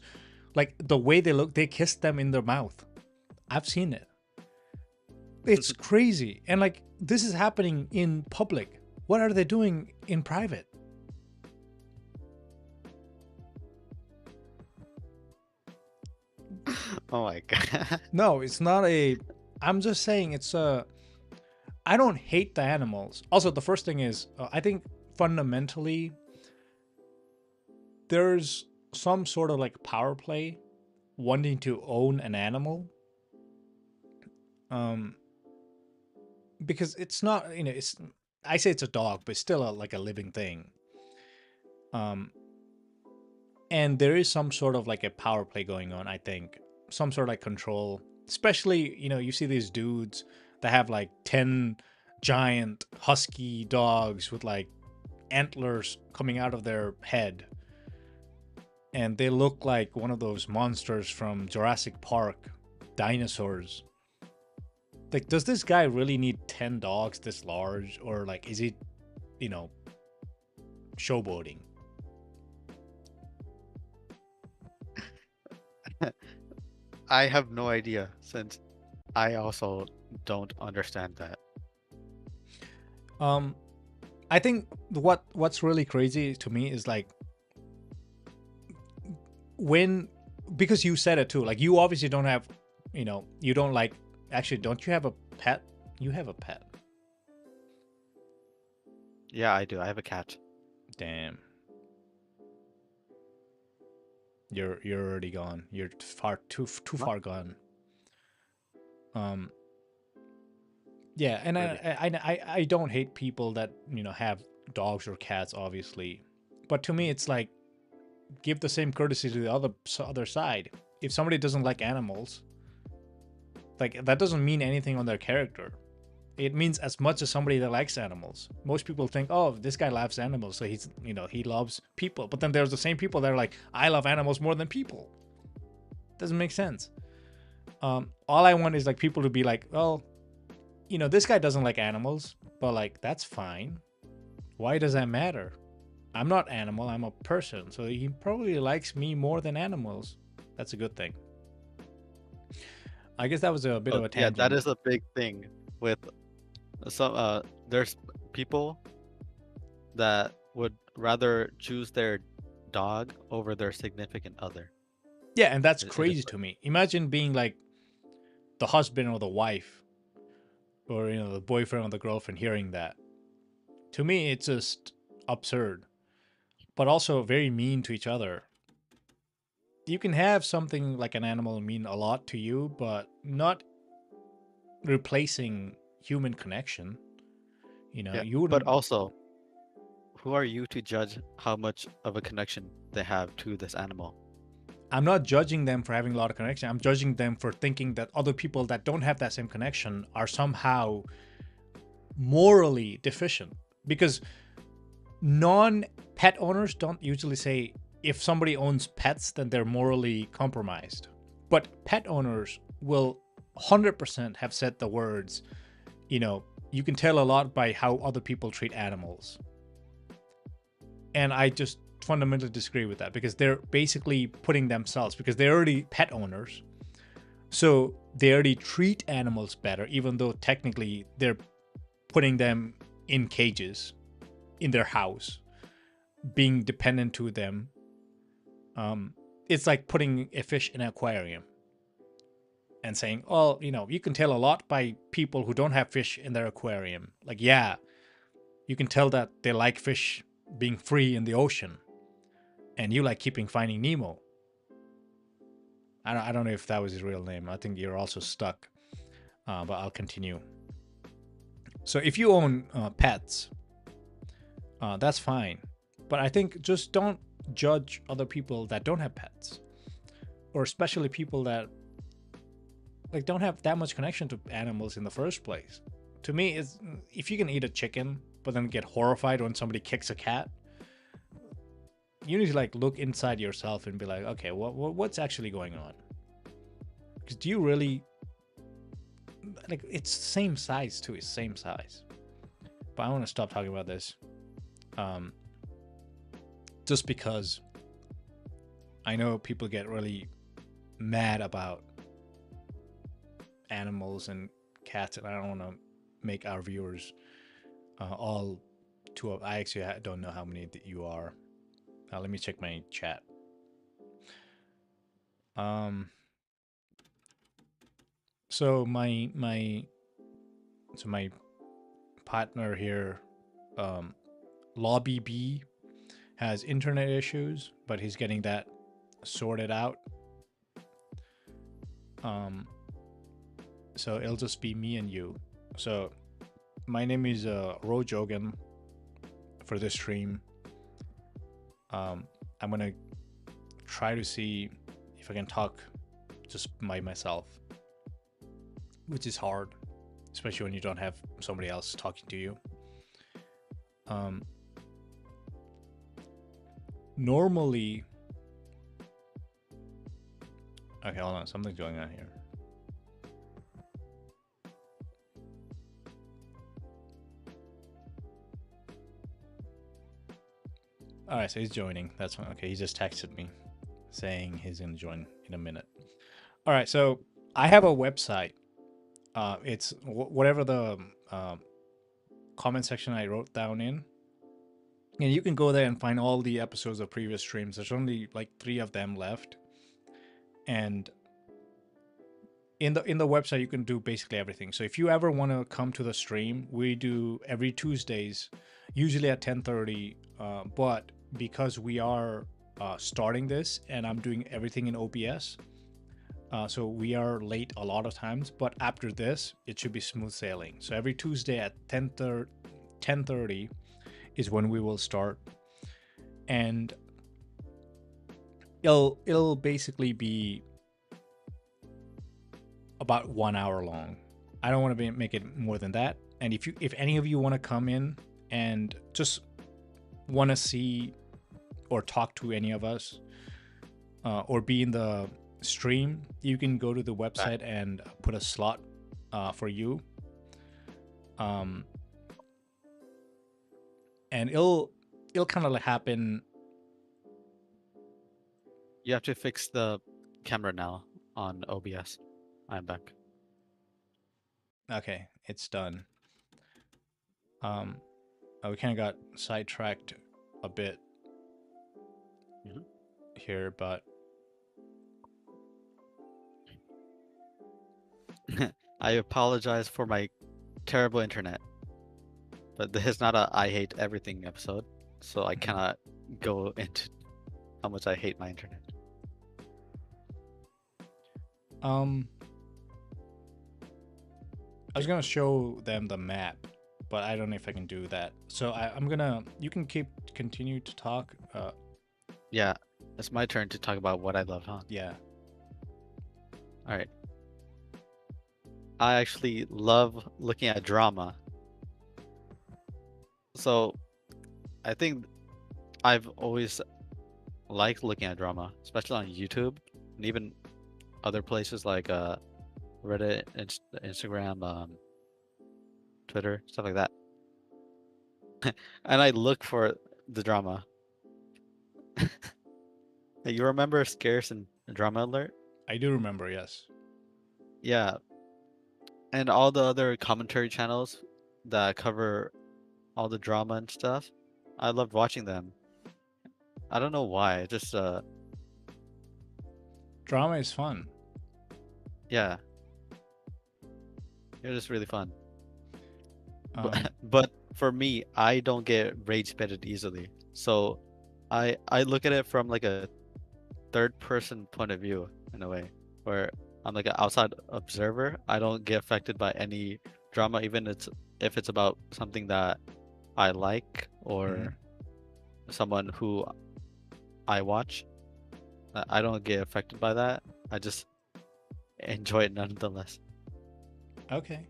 Like the way they look, they kiss them in their mouth. I've seen it. It's crazy. And like this is happening in public. What are they doing in private? Oh my god. No, it's not a. I'm just saying it's a. I don't hate the animals. Also, the first thing is, I think fundamentally, there's some sort of like power play wanting to own an animal. Um, because it's not, it's, I say it's a dog, but it's still like a living thing. Um, and there is some sort of like a power play going on, I think. Some sort of like control. Especially, you see these dudes that have like 10 giant husky dogs with like antlers coming out of their head. And they look like one of those monsters from Jurassic Park, dinosaurs. Like, does this guy really need 10 dogs this large? Or like, is he, showboating? I have no idea since I also don't understand that. I think what's really crazy to me is like because you said it too, like you obviously don't have, you don't like, actually, don't you have a pet? You have a pet. Yeah, I do. I have a cat. Damn. you're already gone. You're far too Not far gone. Um, yeah, and really. I don't hate people that have dogs or cats, obviously, but to me it's like give the same courtesy to the other side. If somebody doesn't like animals, like that doesn't mean anything on their character. It means as much as somebody that likes animals. Most people think, oh, this guy loves animals, so he loves people. But then there's the same people that are like, I love animals more than people. Doesn't make sense. All I want is like people to be like, well, this guy doesn't like animals, but like that's fine. Why does that matter? I'm not animal, I'm a person, so he probably likes me more than animals. That's a good thing. I guess that was a bit Oh, of a yeah, that tangent. is a big thing with some. There's people that would rather choose their dog over their significant other. Yeah, and that's It is crazy to me. Imagine being like the husband or the wife or the boyfriend or the girlfriend hearing that. To me, it's just absurd, but also very mean to each other. You can have something like an animal mean a lot to you, but not replacing human connection. yeah, You but wouldn't. also, who are you to judge how much of a connection they have to this animal? I'm not judging them for having a lot of connection. I'm judging them for thinking that other people that don't have that same connection are somehow morally deficient. Because non-pet owners don't usually say if somebody owns pets, then they're morally compromised. But pet owners will 100% have said the words, you can tell a lot by how other people treat animals. And I just fundamentally disagree with that because they're basically putting themselves, because they're already pet owners. So they already treat animals better, even though technically they're putting them in cages in their house, being dependent to them. It's like putting a fish in an aquarium and saying, "Oh, you can tell a lot by people who don't have fish in their aquarium." Like, yeah, you can tell that they like fish being free in the ocean, and you like keeping Finding Nemo. I don't know if that was his real name. I think you're also stuck, but I'll continue. So if you own pets, that's fine. But I think just don't judge other people that don't have pets, or especially people that like don't have that much connection to animals in the first place. To me, is if you can eat a chicken but then get horrified when somebody kicks a cat, you need to like look inside yourself and be like, okay, what's actually going on? Because do you really like it's same size too? It's same size. But I want to stop talking about this. Um, just because I know people get really mad about animals and cats, and I don't want to make our viewers all two of. I actually don't know how many that you are. Let me check my chat. Um, so my partner here, um, Lobby B, has internet issues, but he's getting that sorted out. Um, so it'll just be me and you. So my name is Rojogan for this stream. I'm gonna try to see if I can talk just by myself, which is hard, especially when you don't have somebody else talking to you. Normally, okay, hold on, something's going on here. All right, so he's joining. That's fine. Okay, he just texted me saying he's gonna join in a minute. All right, so I have a website. It's whatever the comment section I wrote down in, and you can go there and find all the episodes of previous streams. There's only like 3 of them left, and in the website you can do basically everything. So if you ever want to come to the stream, we do every Tuesdays, usually at 10:30. But because we are starting this, and I'm doing everything in OBS. So we are late a lot of times, but after this, it should be smooth sailing. So every Tuesday at 10:30 is when we will start, and it'll basically be about 1 hour long. I don't want to make it more than that. And if any of you want to come in and just want to see or talk to any of us, or be in the stream, you can go to the Right. website and put a slot for you. Um, and it'll kind of happen. You have to fix the camera now on OBS. I'm back. Okay, it's done. Um, we kind of got sidetracked a bit Mhm. here, but I apologize for my terrible internet, but this is not a I hate everything episode, so I mhm. cannot go into how much I hate my internet. um, I was gonna show them the map, but I don't know if I can do that. So I'm gonna. You can continue to talk. Yeah, it's my turn to talk about what I love, huh? Yeah. All right. I actually love looking at drama. So I think I've always liked looking at drama, especially on YouTube and even other places like Reddit, Instagram, Twitter, stuff like that. And I look for the drama. Hey, you remember Scarce and Drama Alert? I do remember, yes. Yeah, and all the other commentary channels that cover all the drama and stuff. I loved watching them. I don't know why. Just Drama is fun. yeah, it was just really fun. Um, But for me, I don't get rage baited easily. So I look at it from like a third person point of view in a way, where I'm like an outside observer. I don't get affected by any drama, even if it's about something that I like mhm. or someone who I watch. I don't get affected by that. I just enjoy it nonetheless. Okay.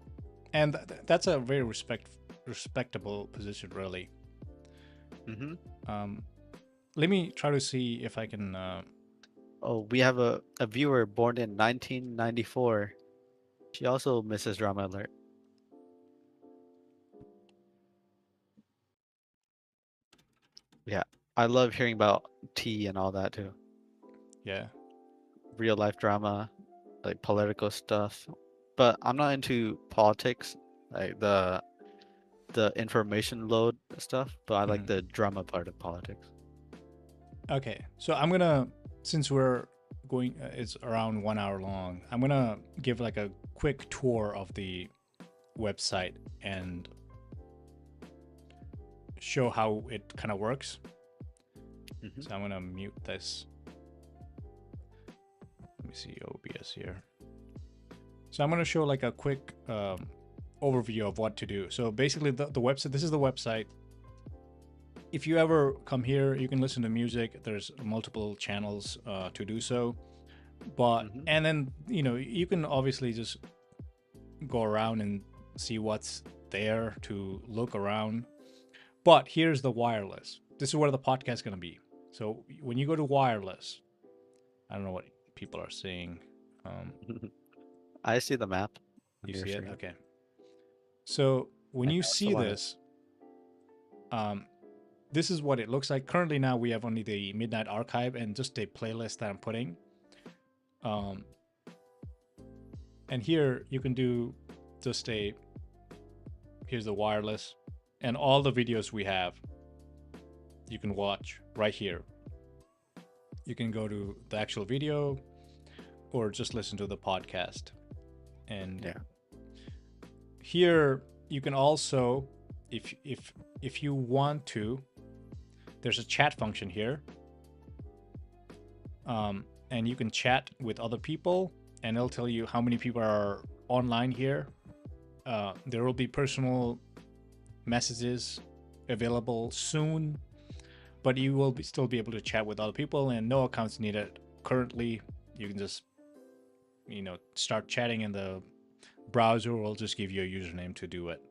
And that's a very respectable position, really. Hmm. Um, let me try to see if I can. Oh, we have a viewer born in 1994. She also misses Drama Alert. Yeah, I love hearing about tea and all that too. Yeah. Real life drama, like political stuff. But I'm not into politics, like the information load stuff, but I like Mhm. the drama part of politics. Okay. So I'm gonna, since we're going, it's around 1 hour long. I'm gonna give like a quick tour of the website and show how it kind of works. Hmm. So I'm gonna mute this. Let me see OBS here. So I'm gonna show like a quick overview of what to do. So basically, the website. This is the website. If you ever come here, you can listen to music. There's multiple channels to do so. But Hmm. and then you can obviously just go around and see what's there to look around. But here's the wireless. This is where the podcast is gonna be. So when you go to wireless, I don't know what people are saying. Um, I see the map on you your see it? screen. Okay. So when I you also see want it. this, um, this is what it looks like. Currently, now we have only the Midnight Archive and just a playlist that I'm putting. Um, and here you can do just a, here's the wireless, and all the videos we have you can watch right here. You can go to the actual video or just listen to the podcast. And Yeah. here you can also, if you want to, there's a chat function here. and you can chat with other people, and it'll tell you how many people are online here. There will be personal messages available soon, but you will still be able to chat with other people, and no accounts needed currently. You can just start chatting, and the browser will just give you a username to do it.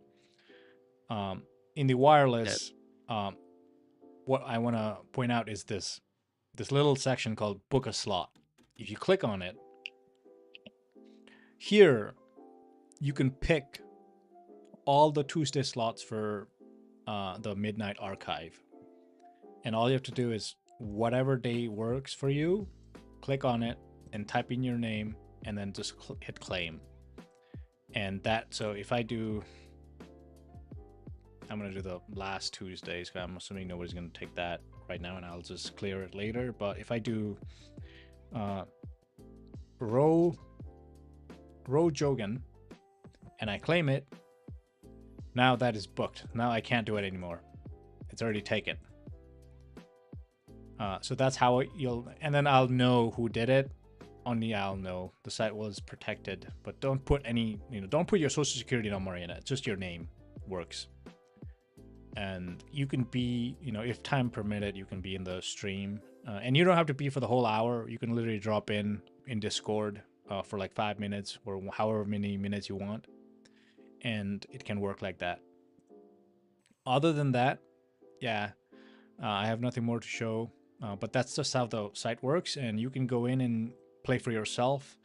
In the Yeah. wireless, um, what I want to point out is this little section called book a slot. If you click on it, here you can pick all the Tuesday slots for the Midnight Archive. And all you have to do is whatever day works for you, click on it and type in your name and then just hit claim. And so if I'm going to do the last Tuesdays, because I'm assuming nobody's going to take that right now, and I'll just clear it later. But if I do Ro Jogan and I claim it, now that is booked. Now I can't do it anymore. It's already taken. So that's how and then I'll know who did it. Only I'll know. The site was protected, but don't put don't put your social security number in it. Just your name works. And you can be, if time permitted, you can be in the stream. And you don't have to be for the whole hour. You can literally drop in Discord for like 5 minutes or however many minutes you want. And it can work like that. Other than that, yeah, I have nothing more to show. But that's just how the site works, and you can go in and play for yourself,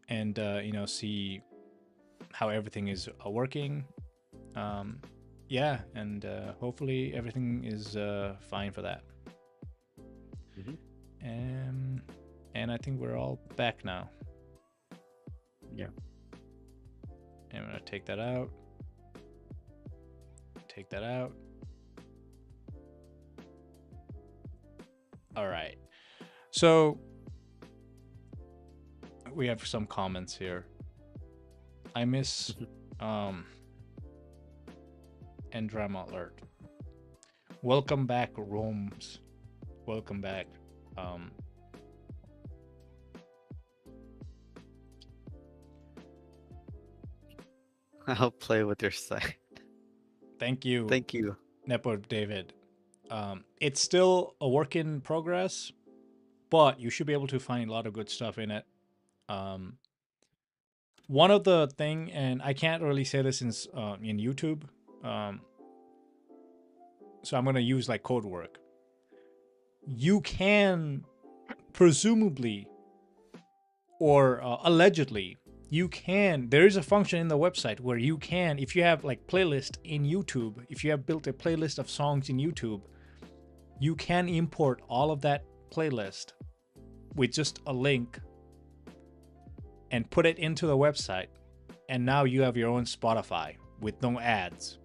and see how everything is working. Yeah, and hopefully everything is fine for that. And I think we're all back now. Yeah. And I'm gonna take that out. Take that out. All right. So we have some comments here. I miss and drama alert. Welcome back, Rome's. Welcome back. I'll play with your site. Thank you. Thank you. Nepo David. It's still a work in progress, but you should be able to find a lot of good stuff in it. One of the thing, and I can't really say this in YouTube, so I'm gonna use like code work. You can presumably or allegedly there is a function in the website where you can, if you have like playlist in YouTube, if you have built a playlist of songs in YouTube, you can import all of that playlist with just a link and put it into the website, and now you have your own Spotify with no ads.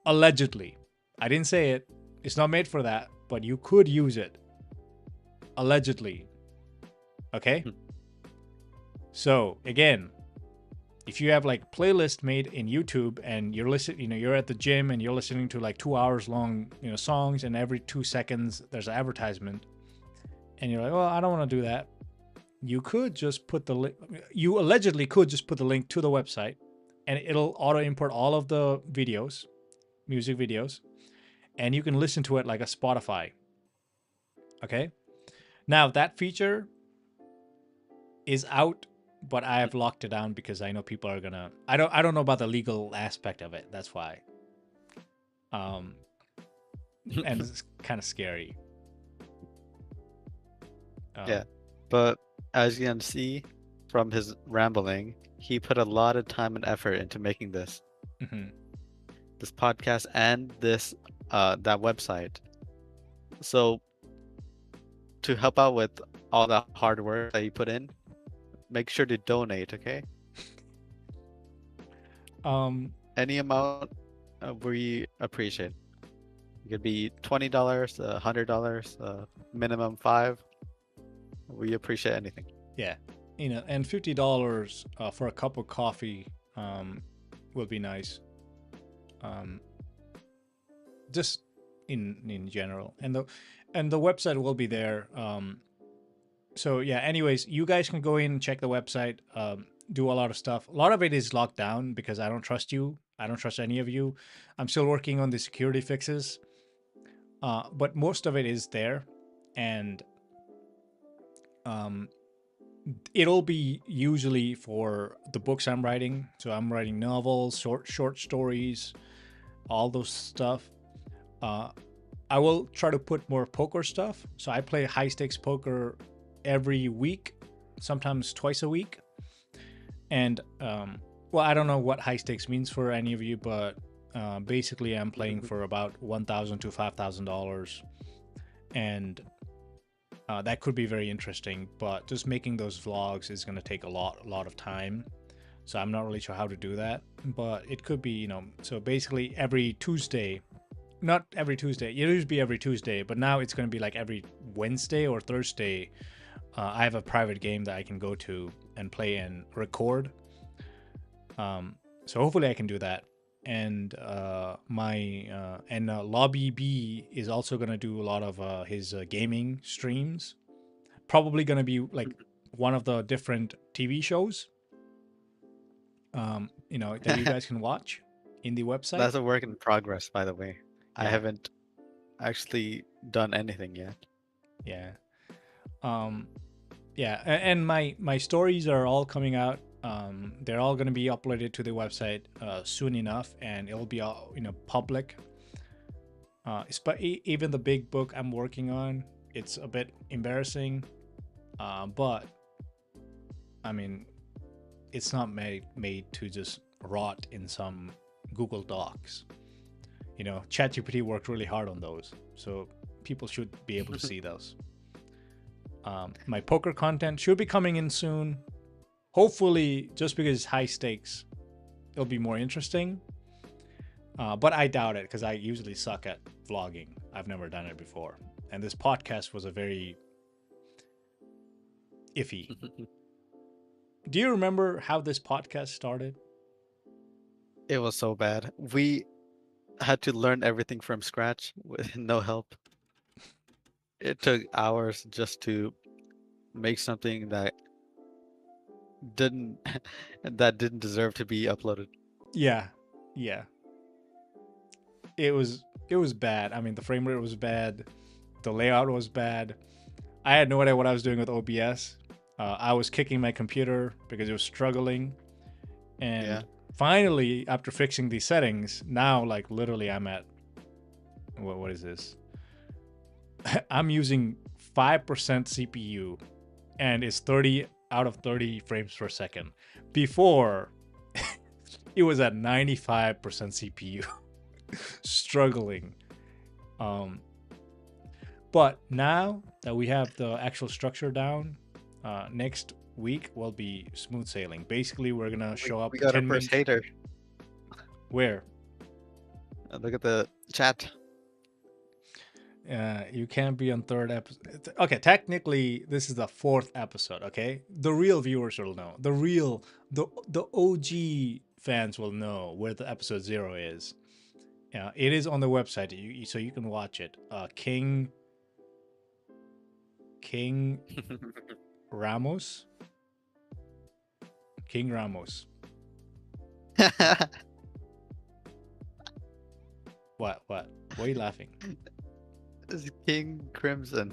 Allegedly. I didn't say it. It's not made for that, but you could use it. Allegedly. Okay? So, again, if you have like playlist made in YouTube and you're listening, you're at the gym and you're listening to like 2 hours long, songs, and every 2 seconds there's an advertisement, and you're like, well, I don't want to do that. You could just put the link. You allegedly could just put the link to the website, and it'll auto import all of the videos, music videos, and you can listen to it like a Spotify. Okay. Now that feature is out, but I have locked it down because I know people are gonna. I don't know about the legal aspect of it. That's why. And it's kind of scary. Yeah, but as you can see from his rambling, he put a lot of time and effort into making this. This podcast and this that website. So to help out with all that hard work that you put in, make sure to donate, okay? Any amount we appreciate. It could be $20, $100, minimum $5. We appreciate anything. Yeah, and $50 for a cup of coffee would be nice. Just in general, and the website will be there. So yeah, anyways, you guys can go in and check the website, do a lot of stuff. A lot of it is locked down because I don't trust you. I don't trust any of you. I'm still working on the security fixes, but most of it is there, and um, it'll be usually for the books I'm writing. So I'm writing novels, short stories, all those stuff. Uh, I will try to put more poker stuff. So I play high stakes poker every week, sometimes twice a week. And well, I don't know what high stakes means for any of you, but basically, I'm playing for about $1,000 to $5,000, and that could be very interesting. But just making those vlogs is going to take a lot of time, so I'm not really sure how to do that. But it could be, so basically every Tuesday, not every Tuesday. It used to be every Tuesday, but now it's going to be like every Wednesday or Thursday. I have a private game that I can go to and play and record. So hopefully I can do that. And Lobby B is also gonna do a lot of his gaming streams. Probably gonna be like one of the different TV shows, that you guys can watch in the website. That's a work in progress, by the way. I Yeah, haven't actually done anything yet. yeah, um, yeah. And my stories are all coming out. They're all gonna be uploaded to the website soon enough, and it'll be all public. But even the big book I'm working on, it's a bit embarrassing. But I mean, it's not made to just rot in some Google Docs. ChatGPT worked really hard on those, so people should be able to see those. My poker content should be coming in soon. Hopefully, just because it's high stakes, it'll be more interesting. But I doubt it because I usually suck at vlogging. I've never done it before. And this podcast was a very iffy. Do you remember how this podcast started? It was so bad. We had to learn everything from scratch with no help. It took hours just to make something didn't that didn't deserve to be uploaded. Yeah. Yeah. It was bad. I mean, the frame rate was bad. The layout was bad. I had no idea what I was doing with OBS. I was kicking my computer because it was struggling. Yeah. And finally, after fixing these settings, now like literally I'm at what is this? I'm using 5% CPU and it's 30 out of 30 frames per second. Before it was at 95% CPU. Struggling. Um but now that we have the actual structure down, next week will be smooth sailing. Basically, we're gonna show up We got our 10 first minutes. hater. Where? Look at the chat. You can't be on third episode. Okay, technically this is the fourth episode. Okay, the real viewers will know. The OG fans will know where the episode 0 is. It is on the website, so you can watch it. King Ramos, King Ramos. What? What are you laughing? It's King Crimson.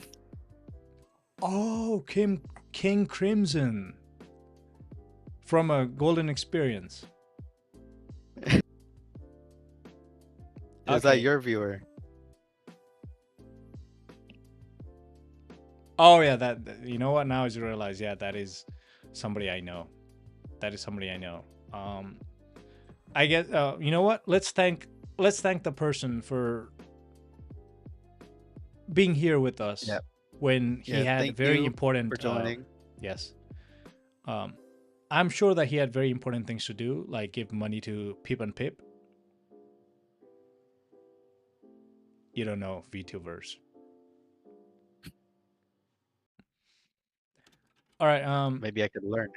Oh, King Crimson from a Golden Experience. Is that Okay. your viewer? Oh yeah, you know what? Now I just realized, yeah, that is somebody I know. That is somebody I know. I guess you know what? Let's thank the person for being here with us Yeah. when he Yeah. had Thank very you for important. joining. Yes. Um, I'm sure that he had very important things to do, like give money to Pip and Pip. You don't know VTubers. All right. Maybe I could learn.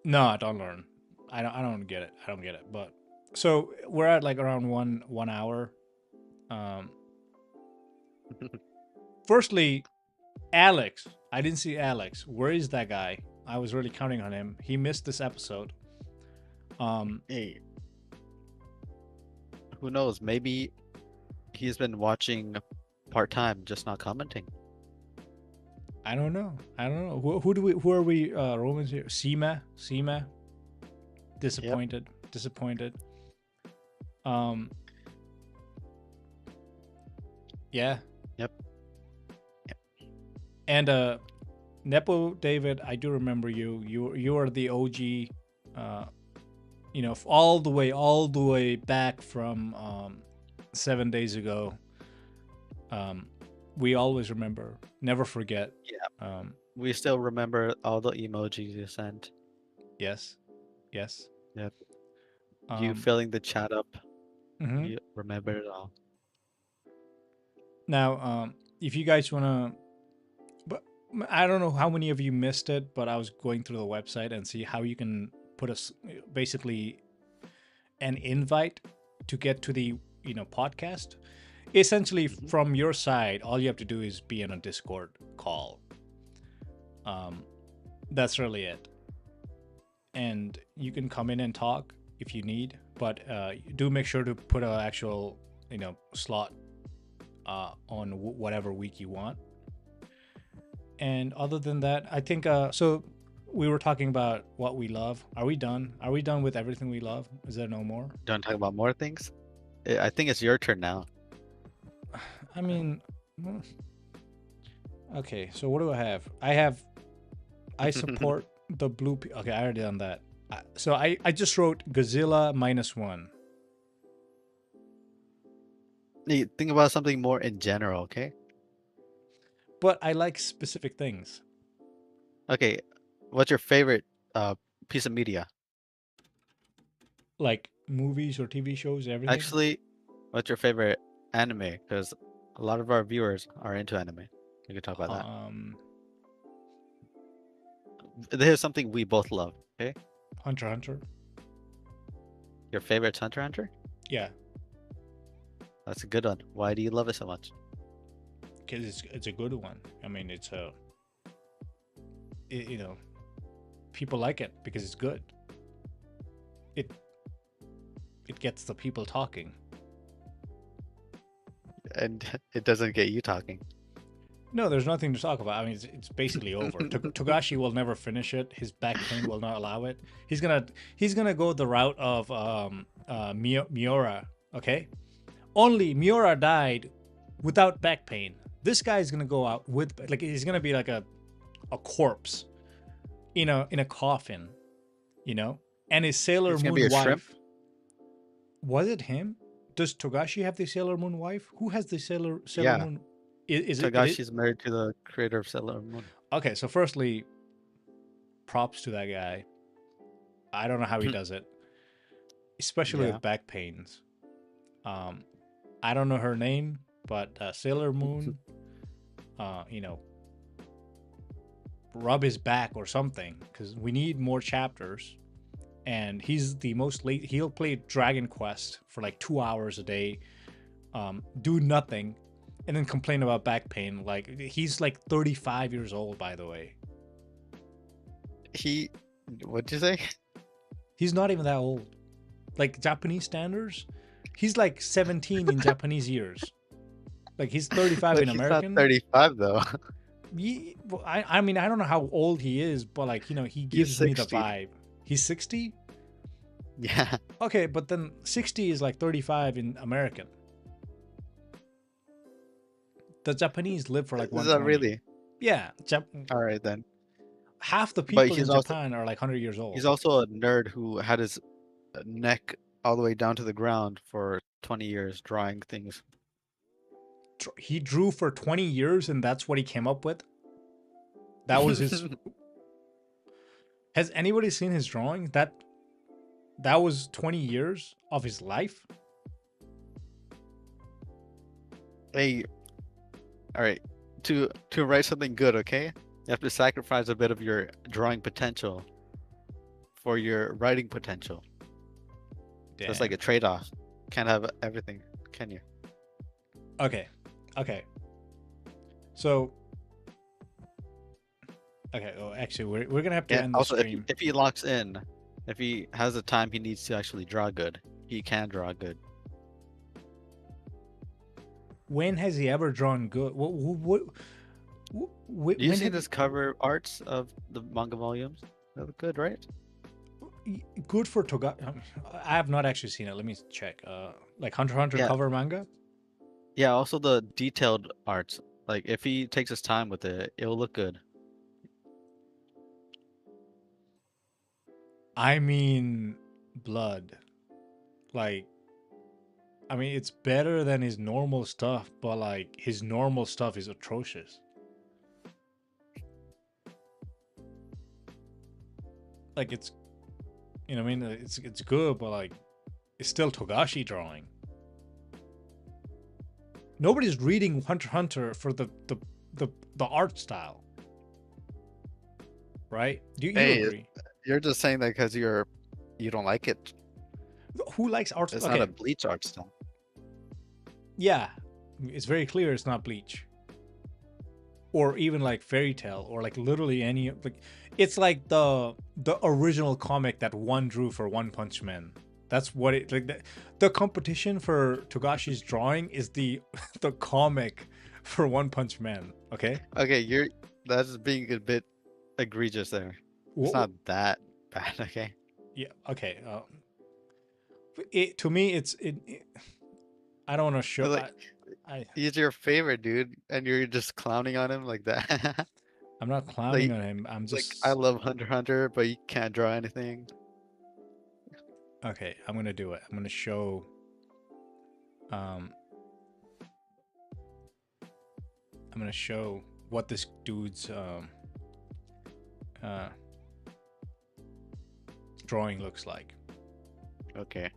No, I don't learn. I don't get it. I don't get it. But so we're at like around one hour. Um, firstly, Alex, I didn't see Alex. Where is that guy? I was really counting on him. He missed this episode. Um, Hey, who knows? Maybe he's been watching part time, just not commenting. I don't know. I don't know. Who do we? Who are we? Romans here. Sema. Yep. Disappointed. Disappointed. Um. Yeah. Yep. Yep. And Nepo David, I do remember you. You are the OG. Uh, all the way back from 7 days ago. Um, we always remember, never forget. Yeah. Um, We still remember all the emojis you sent. yes, yes. Yep. You Um, filling the chat up. mhm. You remember it all. Now, if you guys wanna, but I don't know how many of you missed it, but I was going through the website and see how you can put basically an invite to get to the podcast. Essentially, Hmm. from your side, all you have to do is be in a Discord call. Um, that's really it, and you can come in and talk if you need, but do make sure to put an actual slot on whatever week you want. And other than that, I think so. We were talking about what we love. Are we done? Are we done with everything we love? Is there no more? Don't talk about more things. I think it's your turn now. I mean, okay. So what do I have? I support the blue. Okay, I already done that. So I just wrote Godzilla -1. Think about something more in general, okay? But I like specific things Okay, what's your favorite uh piece of media? like movies or TV shows, everything. Actually, what's your favorite anime? Because a lot of our viewers are into anime. We could talk about that. Um, There's something we both love, okay? Hunter x Hunter. Your favorite's Hunter x Hunter? Yeah, That's a good one. Why do you love it so much? because it's a good one. I mean, it's a you know people like it because it's good. It it gets the people talking. And it doesn't get you talking. No, there's nothing to talk about. I mean, it's basically over. Togashi will never finish it. His back pain will not allow it. He's gonna go the route of Miura. Okay, only Miura died without back pain. This guy's gonna go out with like he's gonna be like a corpse in a coffin, and his Sailor He's gonna be Moon a shrimp. wife. Was it him? Does Togashi have the Sailor Moon wife? Who has the Sailor Yeah, Moon? Is it? Togashi's married to the creator of Sailor Moon. Okay, so firstly, props to that guy. I don't know how he does it, especially Yeah. with back pains. Um, I don't know her name, but Sailor Moon, uh, you know, rub his back or something because we need more chapters. And he's the most late. He'll play Dragon Quest for like 2 hours a day, do nothing, and then complain about back pain. Like he's like 35 years old, by the way. He, what'd you say? He's not even that old. Like Japanese standards, he's like 17 in Japanese years. Like he's 35 But in he's not American. 35 though. Well, I mean I don't know how old he is, but like he He's gives me the 60. vibe. He's 60. Yeah. Okay, but then 60 is like 35 in American. The Japanese live for like Is that 120. really? Yeah, All right then. half the But people in Japan are like 100 years he's old. also a nerd who had his neck all the way down to the ground for 20 years drawing things. He drew for 20 years and that's what he came up with. That was his. Has anybody seen his drawing? That was 20 years of his life. Hey, all right. To write something good, okay? You have to sacrifice a bit of your drawing potential for your writing potential. So it's like a trade-off. Can't have everything, can you? Okay. So Okay. Oh, actually, we're gonna have to Yeah. end the Also, stream. if he locks in, if he has the time he needs to actually draw good, he can draw good. When has he ever drawn good? Do you When see have this you, cover arts of the manga volumes? They look good, right? good for Toga? I have not actually seen it. Let me check. Like Hunter x Hunter Yeah. cover manga. Yeah. Also the detailed arts. Like if he takes his time with it, it'll look good. I mean, blood. Like, I mean, it's better than his normal stuff, but like his normal stuff is atrocious. Like it's, you know, what I mean, it's good, but like it's still Togashi drawing. Nobody's reading Hunter x Hunter for the art style, right? Do you Hey, agree? you're just saying that because you don't like it. Who likes art? It's not a Okay, Bleach art style. yeah, it's very clear it's not Bleach, or even like Fairy Tale, or like literally any like. It's like the original comic that one drew for One Punch Man. That's what it like. The competition for Togashi's drawing is the the comic for One Punch Man. Okay. Okay, that's being a bit egregious there. It's What, not that bad, okay? yeah. Okay. It to me, I don't want to show. Like I he's your favorite dude, and you're just clowning on him like that. I'm not clowning Like on him. I'm I just love Hunter x Hunter, but you can't draw anything. okay. I'm gonna do it. I'm gonna show. Um, I'm gonna show what this dude's uh drawing looks like. Okay.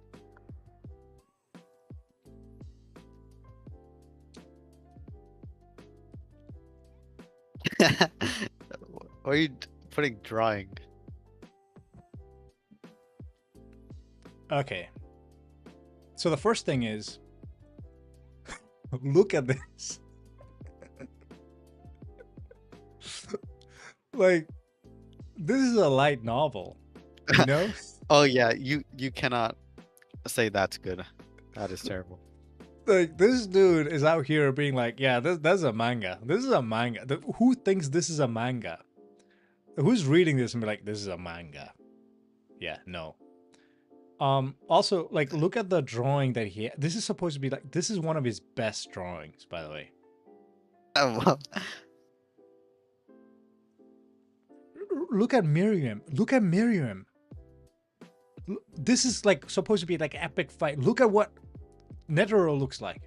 Why are you putting drawing? Okay. So the first thing is, look at this. Like, this is a light novel, you know? Oh yeah, you cannot say that's good. That is terrible. Like, this dude is out here being like, yeah, that's a manga. This is a manga. Who thinks this is a manga? Who's reading this and be like, this is a manga? Yeah, no. Also, like, look at the drawing that this is supposed to be like, this is one of his best drawings, by the way. Oh, well, Look at Miriam. Look at Miriam. This is like supposed to be like epic fight. Look at what Netero looks like.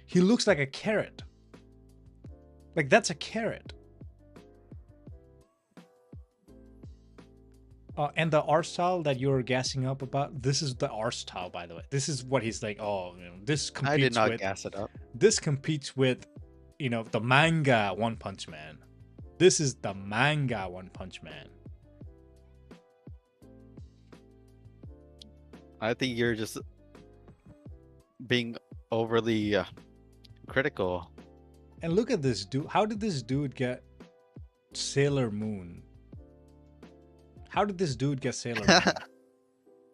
He looks like a carrot. Like, that's a carrot. And the art style that you're gassing up about, this is the art style, by the way. This is what he's like, oh, you know, this I did competes not with gas it up. this competes with, you know, the manga One Punch Man. This is the manga One Punch Man. I think you're just being overly critical. And look at this dude. How did this dude get Sailor Moon? How did this dude get Sailor Moon?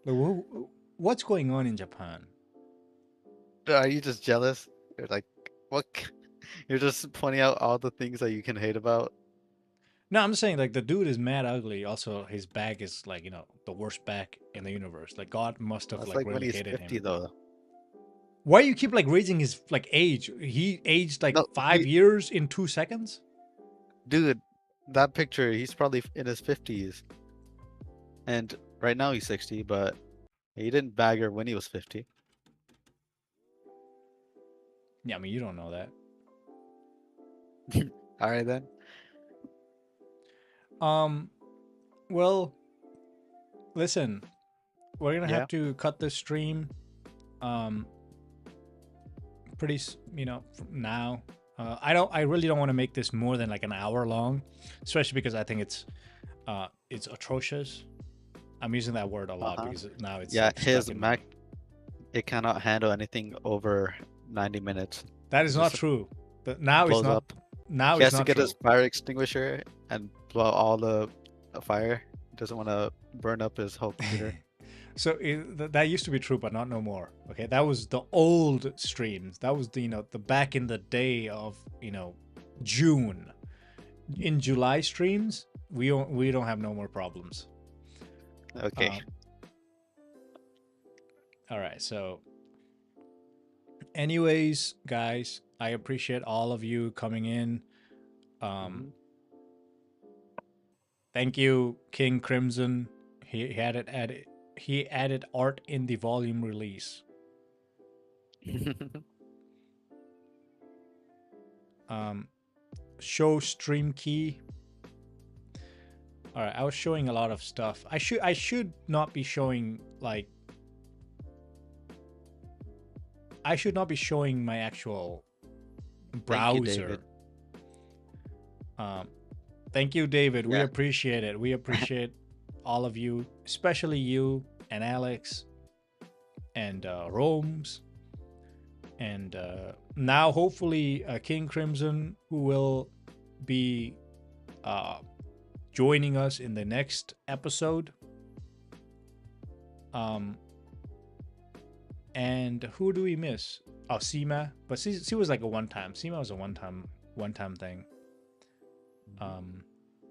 Like, what's going on in Japan? Are you just jealous? You're like, what? You're just pointing out all the things that you can hate about. No, I'm saying like the dude is mad ugly. Also, his back is like, you know, the worst back in the universe. Like, God must have That's like like when really he's hated 50 him. though. Why you keep like raising his like age? He aged like No, 5 years in 2 seconds. dude, that picture, he's probably in his 50s. And right now he's 60, but he didn't bag her when he was 50. Yeah, I mean, you don't know that. All right then. Um, well, listen, we're gonna Yeah. have to cut this stream. Um, you know, from now. I really don't want to make this more than like an hour long, especially because I think it's atrocious. I'm using that word a lot because now it's Yeah, like his stuck in Mac, me. it cannot handle anything over 90 minutes. That is It not just true. But now it's blows not. up. Now He it's has to not get true. his fire extinguisher and Well, all the fire doesn't want to burn up his whole computer. So that used to be true, but not no more. Okay, that was the old streams. That was the the back in the day of June. In July streams, we don't have no more problems. Okay. Um, all right. So, anyways, guys, I appreciate all of you coming in. Um, Hmm. Thank you, King Crimson. He added art in the volume release. Um, Show stream key. All right, I was showing a lot of stuff. I should not be showing like I should not be showing my actual Thank you, David. browser. Um, Thank you, David. We Yeah. appreciate it. We appreciate all of you, especially you and Alex and Rome's. And now, hopefully, King Crimson, who will be uh, joining us in the next episode. Um, and who do we miss? Oh, Seema, but she was like a one time. Seema was a one time thing. Mhm.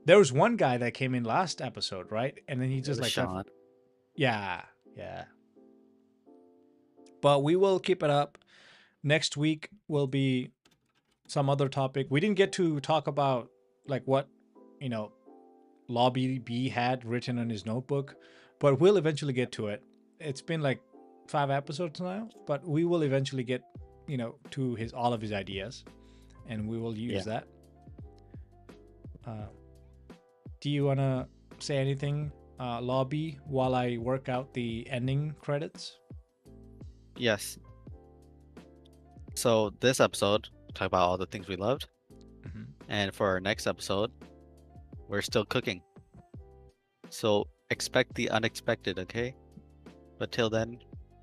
There was one guy that came in last episode, right? And then he It just was like left. Sean. Yeah, yeah. But we will keep it up. Next week will be some other topic. We didn't get to talk about like what you know Lobby B had written on his notebook, but we'll eventually get to it. It's been like 5 episodes now, but we will eventually get to his all of his ideas, and we will use Yeah. that. Uh, do you wanna say anything, Lobby, while I work out the ending credits? Yes. So this episode, we talk about all the things we loved. Mhm. And for our next episode, we're still cooking. So expect the unexpected, okay? But till then,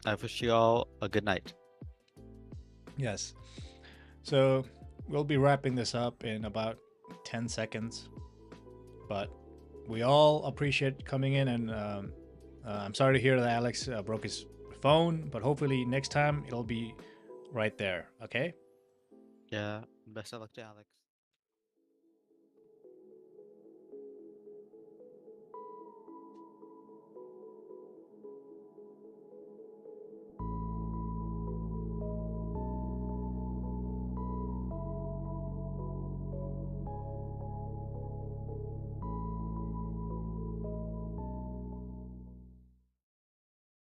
I wish you all a good night. Yes. So we'll be wrapping this up in about 10 seconds. But we all appreciate coming in, and I'm sorry to hear that Alex broke his phone, but hopefully next time it'll be right there. Okay. Yeah. Best of luck to Alex.